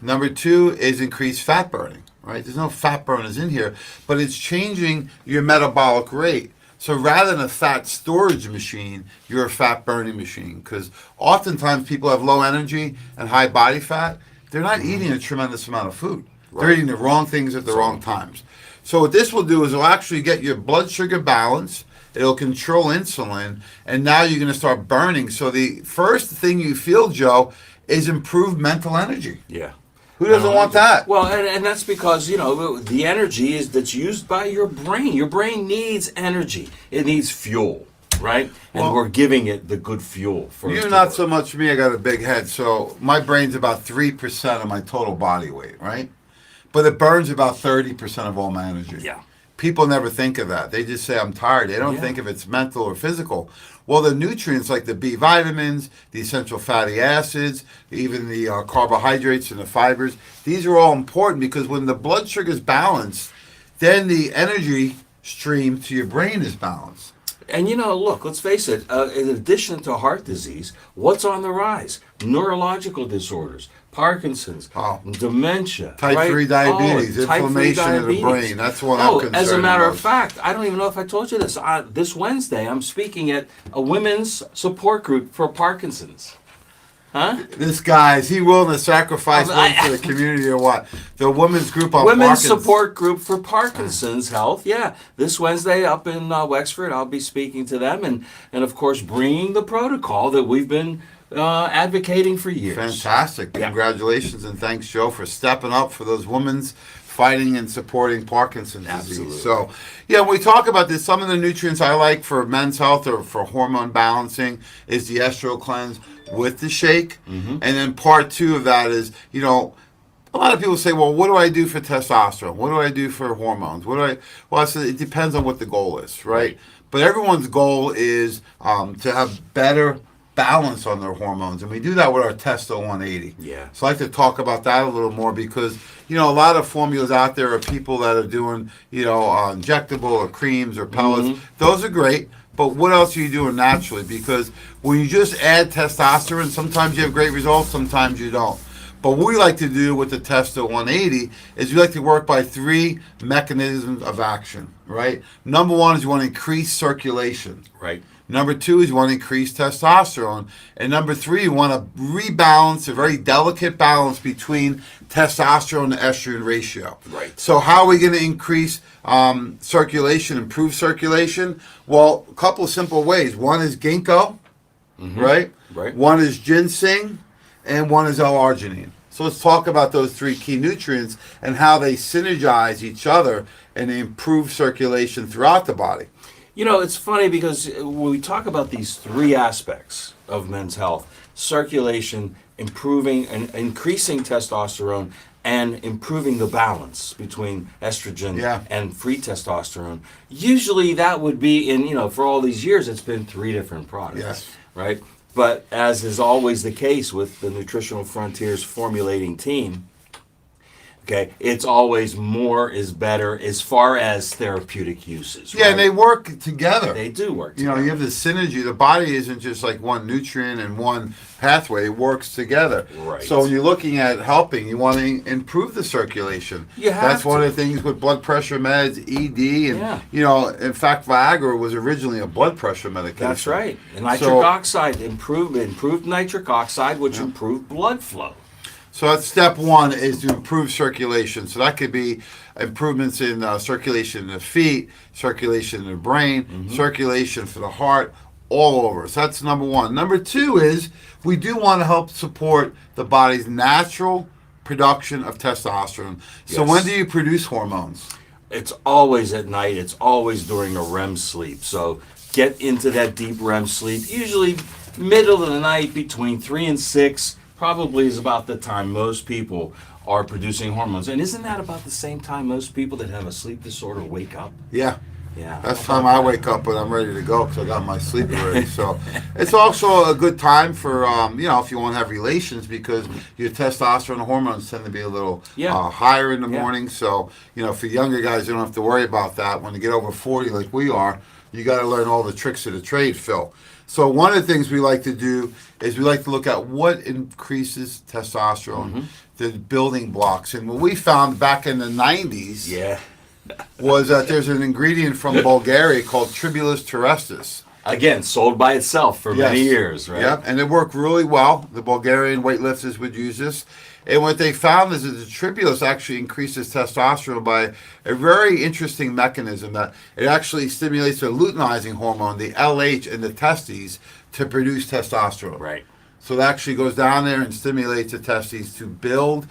#2 is increase fat burning. Right? There's no fat burners in here, but it's changing your metabolic rate. So rather than a fat storage machine, you're a fat burning machine. Because oftentimes people have low energy and high body fat. They're not eating a tremendous amount of food. They're eating the wrong things at the wrong times. So what this will do is it'll actually get your blood sugar balance. It'll control insulin, and now you're going to start burning. So the first thing you feel, Joe, is improved mental energy. Yeah. Who doesn't want that? Well, and that's because, the energy that's used by your brain. Your brain needs energy. It needs fuel, right? And we're giving it the good fuel first. You're not so much me. I got a big head, so my brain's about 3% of my total body weight, right? But it burns about 30% of all my energy. Yeah. People never think of that. They just say, I'm tired. They don't think if it's mental or physical. Well, the nutrients like the B vitamins, the essential fatty acids, even the carbohydrates and the fibers, these are all important because when the blood sugar is balanced, then the energy stream to your brain is balanced. And look, let's face it, in addition to heart disease, what's on the rise? Neurological disorders, Parkinson's, dementia, Type 3 diabetes, inflammation of the brain. That's what I'm concerned about. As a matter of fact, I don't even know if I told you this. This Wednesday, I'm speaking at a women's support group for Parkinson's. Huh? This guy, is he willing to sacrifice one for the community or what? The women's group on Women's Parkinson's. support group for Parkinson's health. Yeah, this Wednesday up in Wexford, I'll be speaking to them and of course bringing the protocol that we've been advocating for years. Fantastic. Congratulations and thanks, Joe, for stepping up for those women's fighting and supporting Parkinson's disease. So, when we talk about this, some of the nutrients I like for men's health or for hormone balancing is the Estro Cleanse with the shake. And then part 2 of that is, a lot of people say, well, what do I do for testosterone? What do I do for hormones? Well, I said it depends on what the goal is, right? But everyone's goal is to have better balance on their hormones, and we do that with our Testo 180. Yeah. So I like to talk about that a little more because a lot of formulas out there are people that are doing injectable or creams or pellets. Those are great, but what else are you doing naturally? Because when you just add testosterone, sometimes you have great results, sometimes you don't. But what we like to do with the Testo 180 is we like to work by 3 mechanisms of action, right? #1 is you want to increase circulation. Right. #2 is you want to increase testosterone. And #3, you want to rebalance a very delicate balance between testosterone and estrogen ratio. Right. So how are we going to increase circulation, improve circulation? Well, a couple of simple ways. One is ginkgo, right? Right. One is ginseng, and one is L-arginine. So let's talk about those three key nutrients and how they synergize each other and improve circulation throughout the body. You know, it's funny because when we talk about these three aspects of men's health, circulation, improving and increasing testosterone, and improving the balance between estrogen and free testosterone, usually that would be for all these years, it's been three different products. Yes. Right? But as is always the case with the Nutritional Frontiers formulating team, okay, it's always more is better as far as therapeutic uses. Yeah, right? and they work together. They do work together. You know, you have the synergy. The body isn't just like one nutrient and one pathway. It works together. Right. So when you're looking at helping, you want to improve the circulation. You have That's one to. of the things with blood pressure meds, ED, and, Yeah. in fact, Viagra was originally a blood pressure medication. That's right. And nitric So- oxide improved nitric oxide, which improved blood flow. So that's step one, is to improve circulation. So that could be improvements in circulation in the feet, circulation in the brain, circulation for the heart, all over. So that's number one. Number two is we do want to help support the body's natural production of testosterone. So Yes. when do you produce hormones? It's always at night. It's always during a REM sleep. So get into that deep REM sleep. Usually middle of the night between 3 and 6 probably is about the time most people are producing hormones. And isn't that about the same time most people that have a sleep disorder wake up? Yeah. Yeah. That's the time I wake up, but I'm ready to go because I got my sleep already. So it's also a good time for, if you want to have relations, because your testosterone hormones tend to be a little higher in the morning. So, for younger guys, you don't have to worry about that. When you get over 40 like we are, you got to learn all the tricks of the trade, Phil. So one of the things we like to do is we like to look at what increases testosterone, the building blocks. And what we found back in the 90s was that there's an ingredient from Bulgaria called Tribulus terrestris. Again, sold by itself for many years, right? Yep, and it worked really well. The Bulgarian weightlifters would use this. And what they found is that the tribulus actually increases testosterone by a very interesting mechanism, that it actually stimulates the luteinizing hormone, the LH, in the testes to produce testosterone. Right. So it actually goes down there and stimulates the testes to build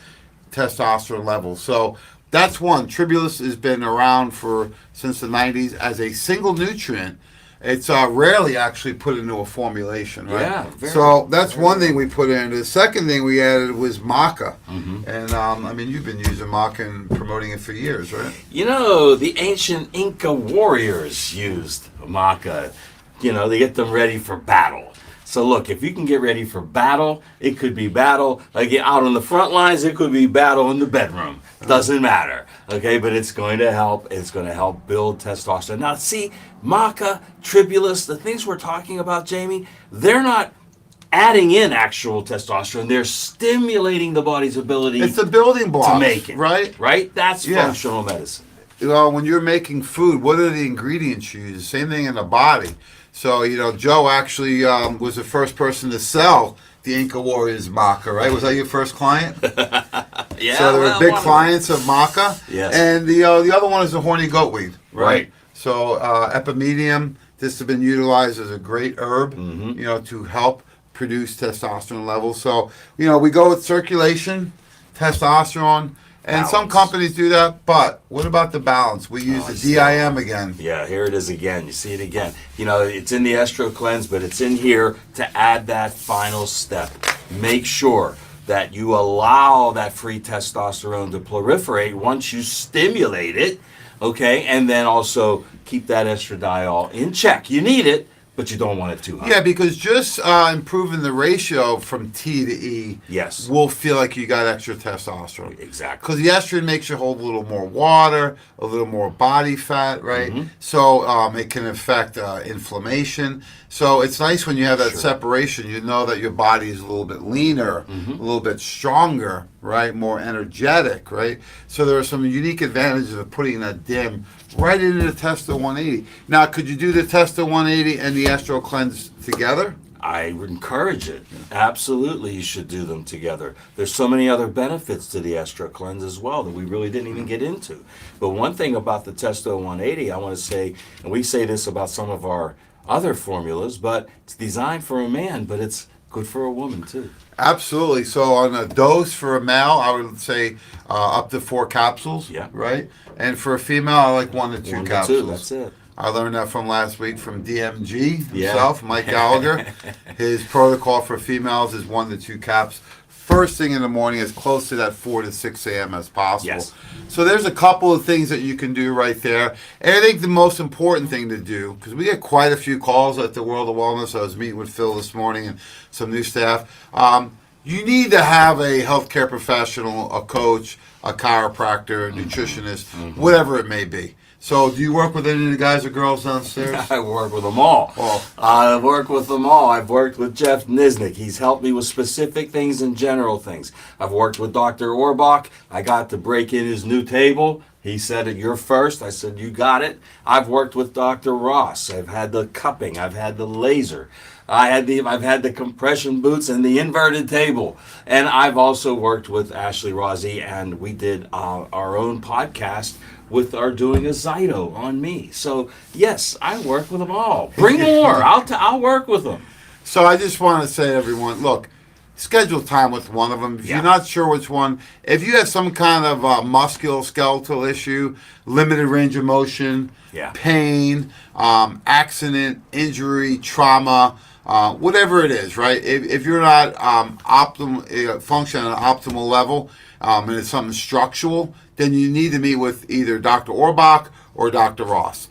testosterone levels. So that's one. Tribulus has been around since the 90s as a single nutrient. It's rarely actually put into a formulation, right? Yeah. So that's one thing we put in. The second thing we added was maca. And, you've been using maca and promoting it for years, right? The ancient Inca warriors used maca. They get them ready for battle. So look, if you can get ready for battle, it could be battle like out on the front lines, it could be battle in the bedroom. Doesn't matter. Okay, but it's going to help. It's going to help build testosterone. Now, see, maca, tribulus, the things we're talking about, Jamie, they're not adding in actual testosterone. They're stimulating the body's ability. It's the building blocks to make it. right? Right? That's functional medicine. When you're making food, what are the ingredients you use? Same thing in the body. So, Joe actually was the first person to sell the Inca Warriors maca, right? Was that your first client? Yeah. So there were big clients of maca. Yes. And the other one is the horny goatweed. Right. So epimedium, this has been utilized as a great herb, to help produce testosterone levels. So, we go with circulation, testosterone, and some Balance. companies do that, but what about the balance? We use the DIM again. Yeah, here it is again. You see it again. It's in the Estro Cleanse, but it's in here to add that final step. Make sure that you allow that free testosterone to proliferate once you stimulate it, okay? And then also keep that estradiol in check. You need it, but you don't want it too high. Yeah, because just improving the ratio from T to E will feel like you got extra testosterone. Exactly. Because the estrogen makes you hold a little more water, a little more body fat, right? So it can affect inflammation. So it's nice when you have that separation. You know that your body is a little bit leaner, a little bit stronger, right? More energetic, right? So there are some unique advantages of putting that DIM right into the Testo 180. Now, could you do the Testo 180 and the Estro Cleanse together? I would encourage it. Absolutely, you should do them together. There's so many other benefits to the Estro Cleanse as well that we really didn't even get into. But one thing about the Testo 180, I want to say, and we say this about some of our other formulas, but it's designed for a man, but it's Good for a woman too. Absolutely. So on a dose for a male, I would say up to 4 capsules. Yeah. Right. And for a female, I like 1 to 2 1 to capsules. 2, that's it. I learned that from last week from DMG Yeah. himself, Mike Gallagher. His protocol for females is 1 to 2 caps. First thing in the morning, as close to that 4 to 6 a.m. as possible. Yes. So there's a couple of things that you can do right there. And I think the most important thing to do, because we get quite a few calls at the World of Wellness. I was meeting with Phil this morning and some new staff. You need to have a healthcare professional, a coach, a chiropractor, a nutritionist, whatever it may be. So do you work with any of the guys or girls downstairs? I work with them all. Oh. I work with them all. I've worked with Jeff Nisnik. He's helped me with specific things and general things. I've worked with Dr. Orbach. I got to break in his new table. He said, "You're first." I said, "You got it." I've worked with Dr. Ross. I've had the cupping. I've had the laser. I've had the compression boots and the inverted table. And I've also worked with Ashley Rossi, and we did our own podcast with our doing a Zyto on me. So yes, I work with them all. Bring more. I'll work with them. So I just want to say to everyone, look, schedule time with one of them. If Yeah. you're not sure which one, if you have some kind of musculoskeletal issue, limited range of motion, Yeah. pain, accident, injury, trauma, whatever it is, right? If you're not functioning at an optimal level, and it's something structural, then you need to meet with either Dr. Orbach or Dr. Ross.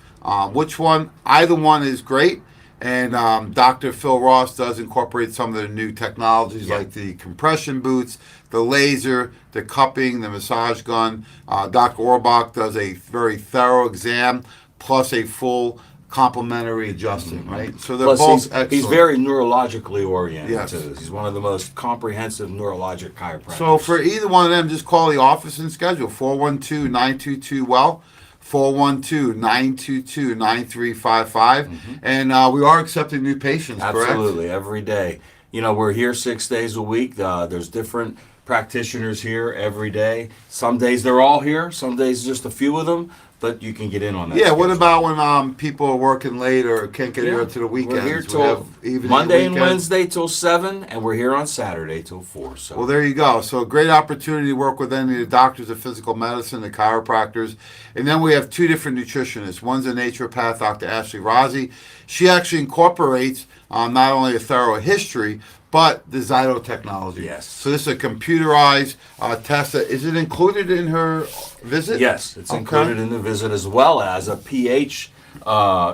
Which one? Either one is great. And Dr. Phil Ross does incorporate some of the new technologies like the compression boots, the laser, the cupping, the massage gun. Dr. Orbach does a very thorough exam plus a full complementary adjusting, right? So they're Plus, both he's excellent. very neurologically oriented Yes. too. He's one of the most comprehensive neurologic chiropractors. So for either one of them, just call the office and schedule 412-922-WELL, 412-922-9355. And we are accepting new patients, correct? Absolutely, every day. You know, we're here 6 days a week. There's different practitioners here every day. Some days they're all here. Some days just a few of them. But you can get in on that. Yeah, what schedule. about when people are working late or can't get here to the weekends? We're here We till have evening Monday and weekends. Wednesday till 7, and we're here on Saturday till 4. So Well, there you go. So a great opportunity to work with any of the doctors of physical medicine, the chiropractors. And then we have 2 different nutritionists. One's a naturopath, Dr. Ashley Rossi. She actually incorporates not only a thorough history, but the Zyto technology. Yes. So this is a computerized test. Is it included in her visit? yes, it's Okay. included in the visit as well as a pH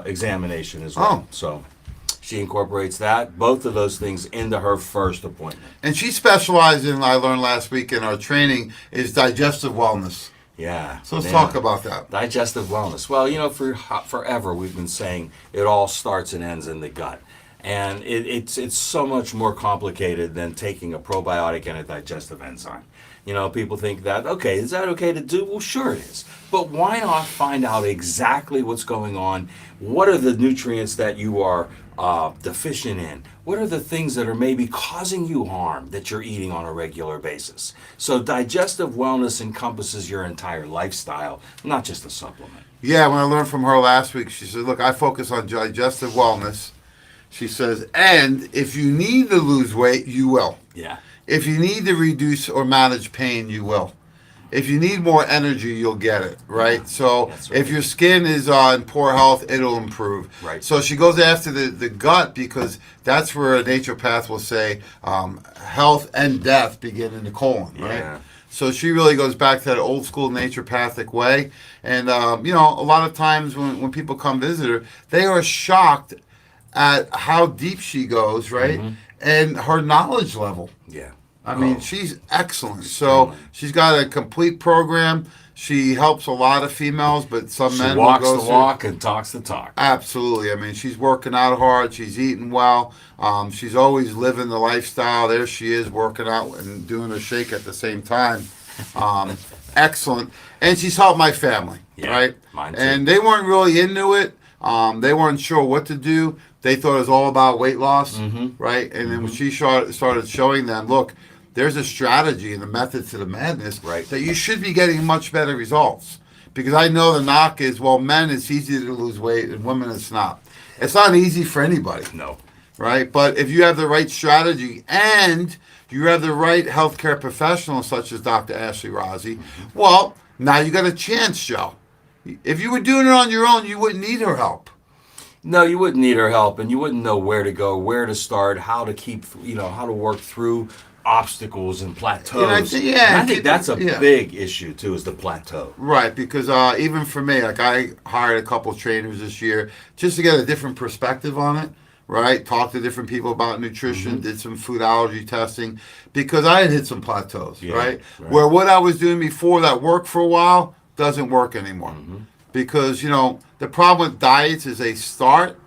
examination as well. Oh. So she incorporates that, both of those things, into her first appointment. And she specializes in, I learned last week in our training, is digestive wellness. Yeah. So let's yeah. talk about that. Digestive wellness. Well, you know, forever we've been saying it all starts and ends in the gut. And it's so much more complicated than taking a probiotic and a digestive enzyme. You know, people think that, okay, is that okay to do? Well, sure it is. But why not find out exactly what's going on? What are the nutrients that you are deficient in? What are the things that are maybe causing you harm that you're eating on a regular basis? So digestive wellness encompasses your entire lifestyle, not just a supplement. Yeah, when I learned from her last week, she said, look, I focus on digestive wellness. She says, and if you need to lose weight, you will. Yeah. If you need to reduce or manage pain, you will. If you need more energy, you'll get it, right? So That's right. if your skin is in poor health, it'll improve. Right. So she goes after the gut because that's where a naturopath will say health and death begin in the colon, right? Yeah. So she really goes back to that old school naturopathic way. And, you know, a lot of times when people come visit her, they are shocked at how deep she goes, right? And her knowledge level. Yeah. I mean, she's excellent. So she's got a complete program. She helps a lot of females, but some She men will walks go the through. walk and talks the talk. Absolutely. I mean, she's working out hard. She's eating well. She's always living the lifestyle. There she is working out and doing her shake at the same time. Excellent. And she's helped my family, Yeah, right? mine too. And they weren't really into it. They weren't sure what to do. They thought it was all about weight loss, right? And then when she started showing them, look, there's a strategy and a method to the madness Right. that you should be getting much better results. Because I know the knock is, well, men, it's easy to lose weight, and women, it's not. It's not easy for anybody, No. right? But if you have the right strategy and you have the right healthcare professional such as Dr. Ashley Rozzi, well, now you got a chance, Joe. If you were doing it on your own, you wouldn't need her help. No, you wouldn't need her help, and you wouldn't know where to go, where to start, how to keep, how to work through obstacles and plateaus. And I think, that's a big issue too, is the plateau. Right, because even for me, like I hired a couple trainers this year just to get a different perspective on it. Right, talked to different people about nutrition, did some food allergy testing, because I had hit some plateaus. Right, where what I was doing before that worked for a while doesn't work anymore. Because the problem with diets is they start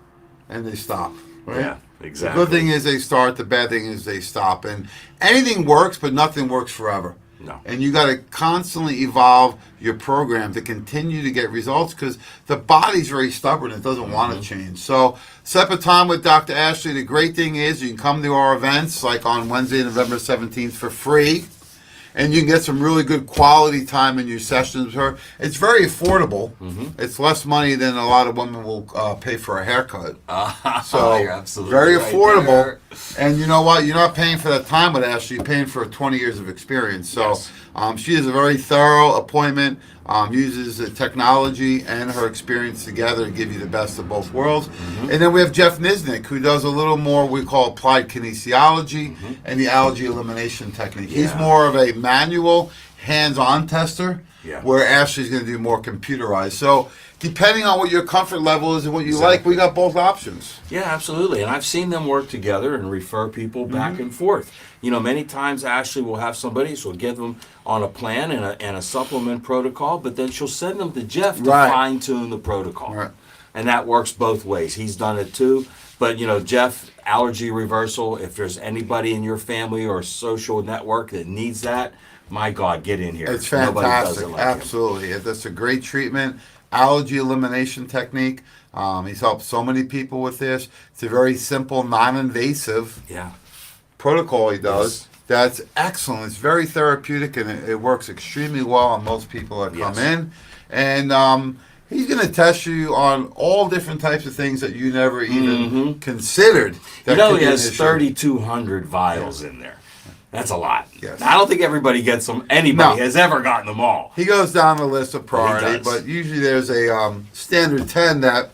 and they stop. Right? Yeah, exactly. The good thing is they start. The bad thing is they stop. And anything works, but nothing works forever. No. And you got to constantly evolve your program to continue to get results, because the body's very stubborn. It doesn't want to change. So set up a time with Dr. Ashley. The great thing is you can come to our events like on Wednesday, November 17th for free. And you can get some really good quality time in your sessions with her. It's very affordable. It's less money than a lot of women will pay for a haircut. So you're absolutely very right affordable. there. And you know what? You're not paying for that time with Ashley. You're paying for 20 years of experience. So Yes. She is a very thorough appointment. Uses the technology and her experience together to give you the best of both worlds. And then we have Jeff Nisnik, who does a little more we call applied kinesiology and the allergy elimination technique. He's more of a manual, hands-on tester, where Ashley's going to do more computerized. So depending on what your comfort level is and what you like, we got both options. Yeah, absolutely. And I've seen them work together and refer people back and forth. Many times Ashley will have somebody, she'll give them on a plan and a supplement protocol, but then she'll send them to Jeff to fine-tune the protocol. Right. And that works both ways. He's done it too. But, Jeff, allergy reversal, if there's anybody in your family or social network that needs that, my God, get in here. It's Nobody does fantastic. it like Absolutely. That's a great treatment. Allergy elimination technique. He's helped so many people with this. It's a very simple, non-invasive protocol he does. That's excellent. It's very therapeutic, and it works extremely well on most people that come in. And he's going to test you on all different types of things that you never even considered. He has 3,200 vials in there. That's a lot. Yes. I don't think everybody gets them. Anybody has ever gotten them all. He goes down the list of priority, He does. but usually there's a standard 10 that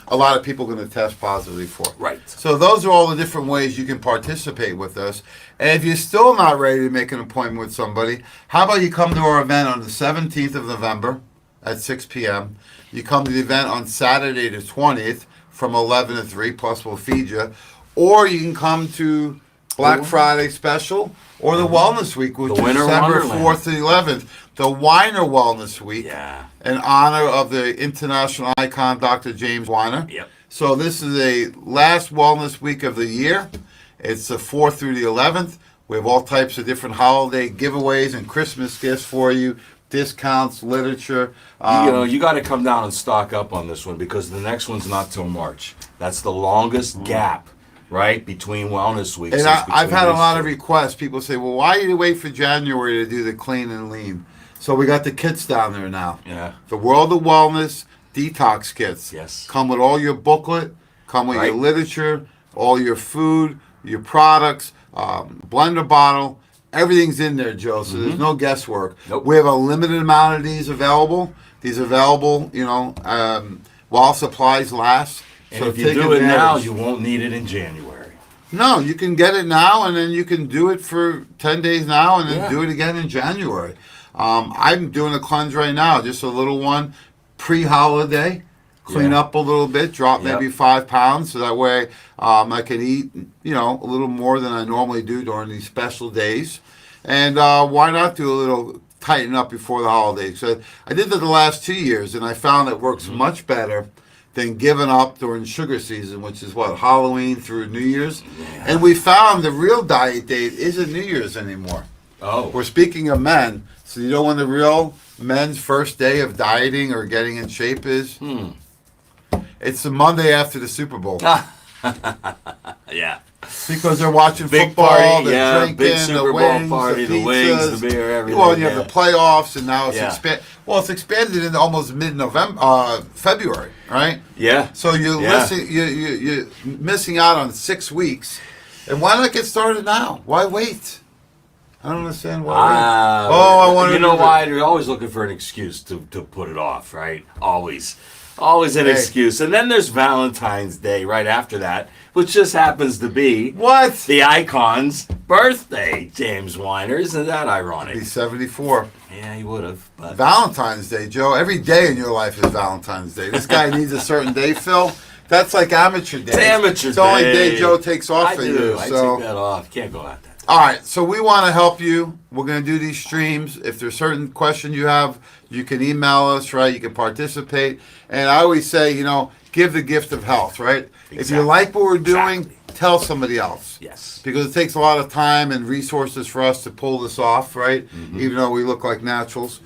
a lot of people are going to test positively for. Right. So those are all the different ways you can participate with us. And if you're still not ready to make an appointment with somebody, how about you come to our event on the 17th of November at 6 p.m. You come to the event on Saturday the 20th from 11 to 3, plus we'll feed you. Or you can come to Black Friday special or the Wellness Week, which is December 4th to 11th. The Weiner Wellness Week, in honor of the international icon, Dr. James Weiner. Yep. So this is a last Wellness Week of the year. It's the 4th through the 11th. We have all types of different holiday giveaways and Christmas gifts for you, discounts, literature. You got to come down and stock up on this one, because the next one's not till March. That's the longest gap, right, between Wellness Weeks. And I've had a lot of requests. People say, well, why do you wait for January to do the clean and lean? So we got the kits down there now. Yeah. The World of Wellness detox kits. Yes. Come with all your booklet, come with your literature, all your food, your products, blender bottle. Everything's in there, Joe, so there's no guesswork. Nope. We have a limited amount of these available. These are available, while supplies last. And so if you take do it now, advantage. you won't need it in January. No, you can get it now, and then you can do it for 10 days now, and then do it again in January. I'm doing a cleanse right now, just a little one, pre-holiday. Clean up a little bit, drop maybe 5 pounds, so that way I can eat, a little more than I normally do during these special days. And why not do a little tighten up before the holidays? So I did that the last 2 years, and I found it works much better than giving up during sugar season, which is Halloween through New Year's. And we found the real diet date isn't New Year's anymore. Oh. We're speaking of men, so you know when the real men's first day of dieting or getting in shape is? It's the Monday after the Super Bowl. Yeah. Because they're watching Big football, party, they're yeah, drinking, big Super the Bowl wings, party, the pizzas, wings, the beer, everything. Well, you have yeah. the playoffs, and now it's Yeah. It's expanded into almost mid-November, February, right? Yeah. So you're Yeah. you're missing out on 6 weeks. And why not get started now? Why wait? I don't understand why. I want You know why? They're always looking for an excuse to put it off, right? Always an excuse. And then there's Valentine's Day right after that, which just happens to be What? the icon's birthday, James Weiner. Isn't that ironic? He's 74. Yeah, he would have. But Valentine's Day, Joe. Every day in your life is Valentine's Day. This guy needs a certain day, Phil. That's like amateur day. it's amateur It's the only day. day Joe takes off I for do. you. I So. take that off. Can't go out that. All right, so we want to help you. We're going to do these streams. If there's certain question you have, you can email us, right? You can participate. And I always say, give the gift of health, right? If you Exactly. like what we're doing, Exactly. tell somebody else. Yes. Because it takes a lot of time and resources for us to pull this off, right? Even though we look like naturals.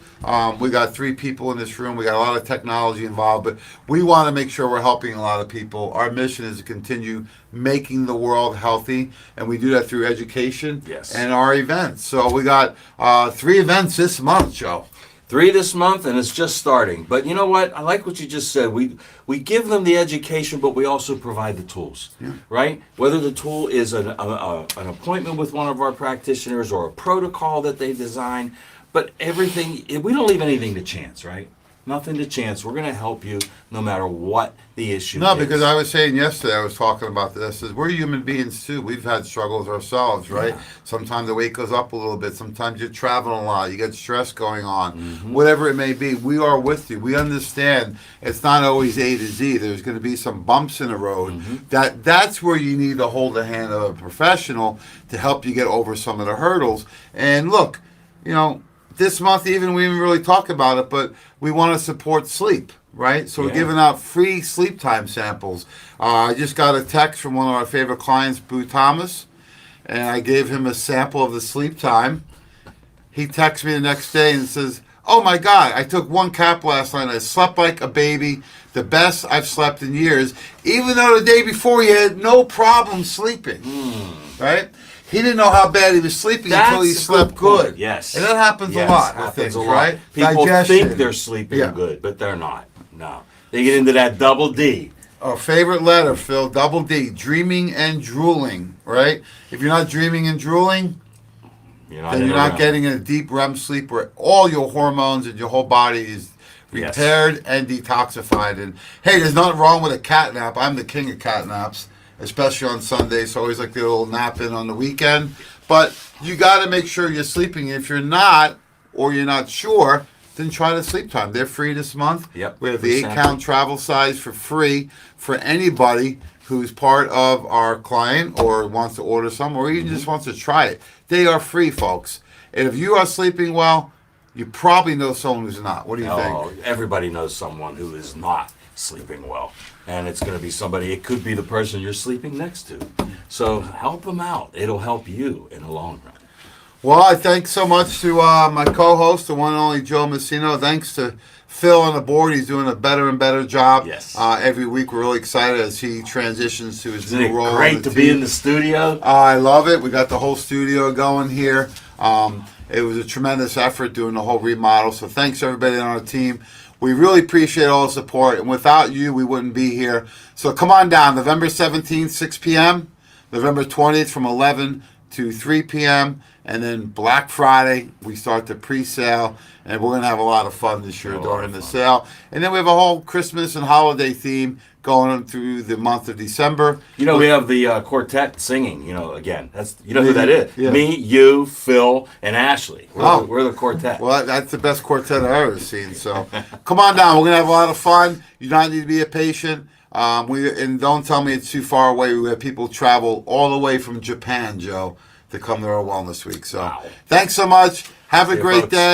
We got 3 people in this room. We got a lot of technology involved, but we want to make sure we're helping a lot of people. Our mission is to continue making the world healthy, and we do that through education Yes. and our events. So we got 3 events this month, Joe. 3 this month, and it's just starting. But you know what? I like what you just said. We give them the education, but we also provide the tools, right? Whether the tool is an appointment with one of our practitioners or a protocol that they design, but everything, we don't leave anything to chance, right? Nothing to chance. We're going to help you no matter what the issue is. No, because I was saying yesterday, I was talking about this, is we're human beings too. We've had struggles ourselves, right? Yeah. Sometimes the weight goes up a little bit. Sometimes you're traveling a lot. You get stress going on. Whatever it may be, we are with you. We understand it's not always A to Z. There's going to be some bumps in the road. That's where you need to hold the hand of a professional to help you get over some of the hurdles. And look, this month we didn't really talk about it, but we want to support sleep, right? So we're giving out free sleep time samples. I just got a text from one of our favorite clients, Boo Thomas, and I gave him a sample of the sleep time. He texts me the next day and says, "Oh my God, I took 1 cap last night. I slept like a baby, the best I've slept in years, even though the day before he had no problem sleeping." Right? He didn't know how bad he was sleeping until he That's a slept good point. good. Yes. And that happens a lot with happens things, a lot. right? People Digestion. think they're sleeping Yeah. good, but they're not. No. They get into that double D. Our favorite letter, Phil, double D, dreaming and drooling, right? If you're not dreaming and drooling, then you're not getting a deep REM sleep where all your hormones and your whole body is repaired and detoxified. And hey, there's nothing wrong with a cat nap. I'm the king of cat naps, especially on Sundays. So I always like the little nap in on the weekend. But you got to make sure you're sleeping. If you're not, or you're not sure, then try the sleep time. They're free this month. Yep. We have the 8-count travel size for free for anybody who's part of our client or wants to order some or even just wants to try it. They are free, folks. And if you are sleeping well, you probably know someone who's not. What do you think? Everybody knows someone who is not sleeping well. And it's going to be somebody, it could be the person you're sleeping next to. So help them out. It'll help you in the long run. Well, I thank so much to my co-host, the one and only Joe Messino. Thanks to Phil on the board. He's doing a better and better job. Yes. Every week, we're really excited as he transitions to his Isn't new it role. great to be in the studio? I love it. We got the whole studio going here. It was a tremendous effort doing the whole remodel. So thanks everybody on our team. We really appreciate all the support. And without you, we wouldn't be here. So come on down. November 17th, 6 p.m. November 20th from 11 to 3 p.m. And then Black Friday, we start the pre-sale. And we're going to have a lot of fun this year during the sale. And then we have a whole Christmas and holiday theme going through the month of December. We have the quartet singing, again. You know who that is? Yeah. Me, you, Phil, and Ashley. We're the quartet. Well, that's the best quartet I've ever seen. So come on down. We're going to have a lot of fun. You don't need to be a patient. And don't tell me it's too far away. We have people travel all the way from Japan, Joe, to come to our Wellness Week. So Thanks so much. Have a great day.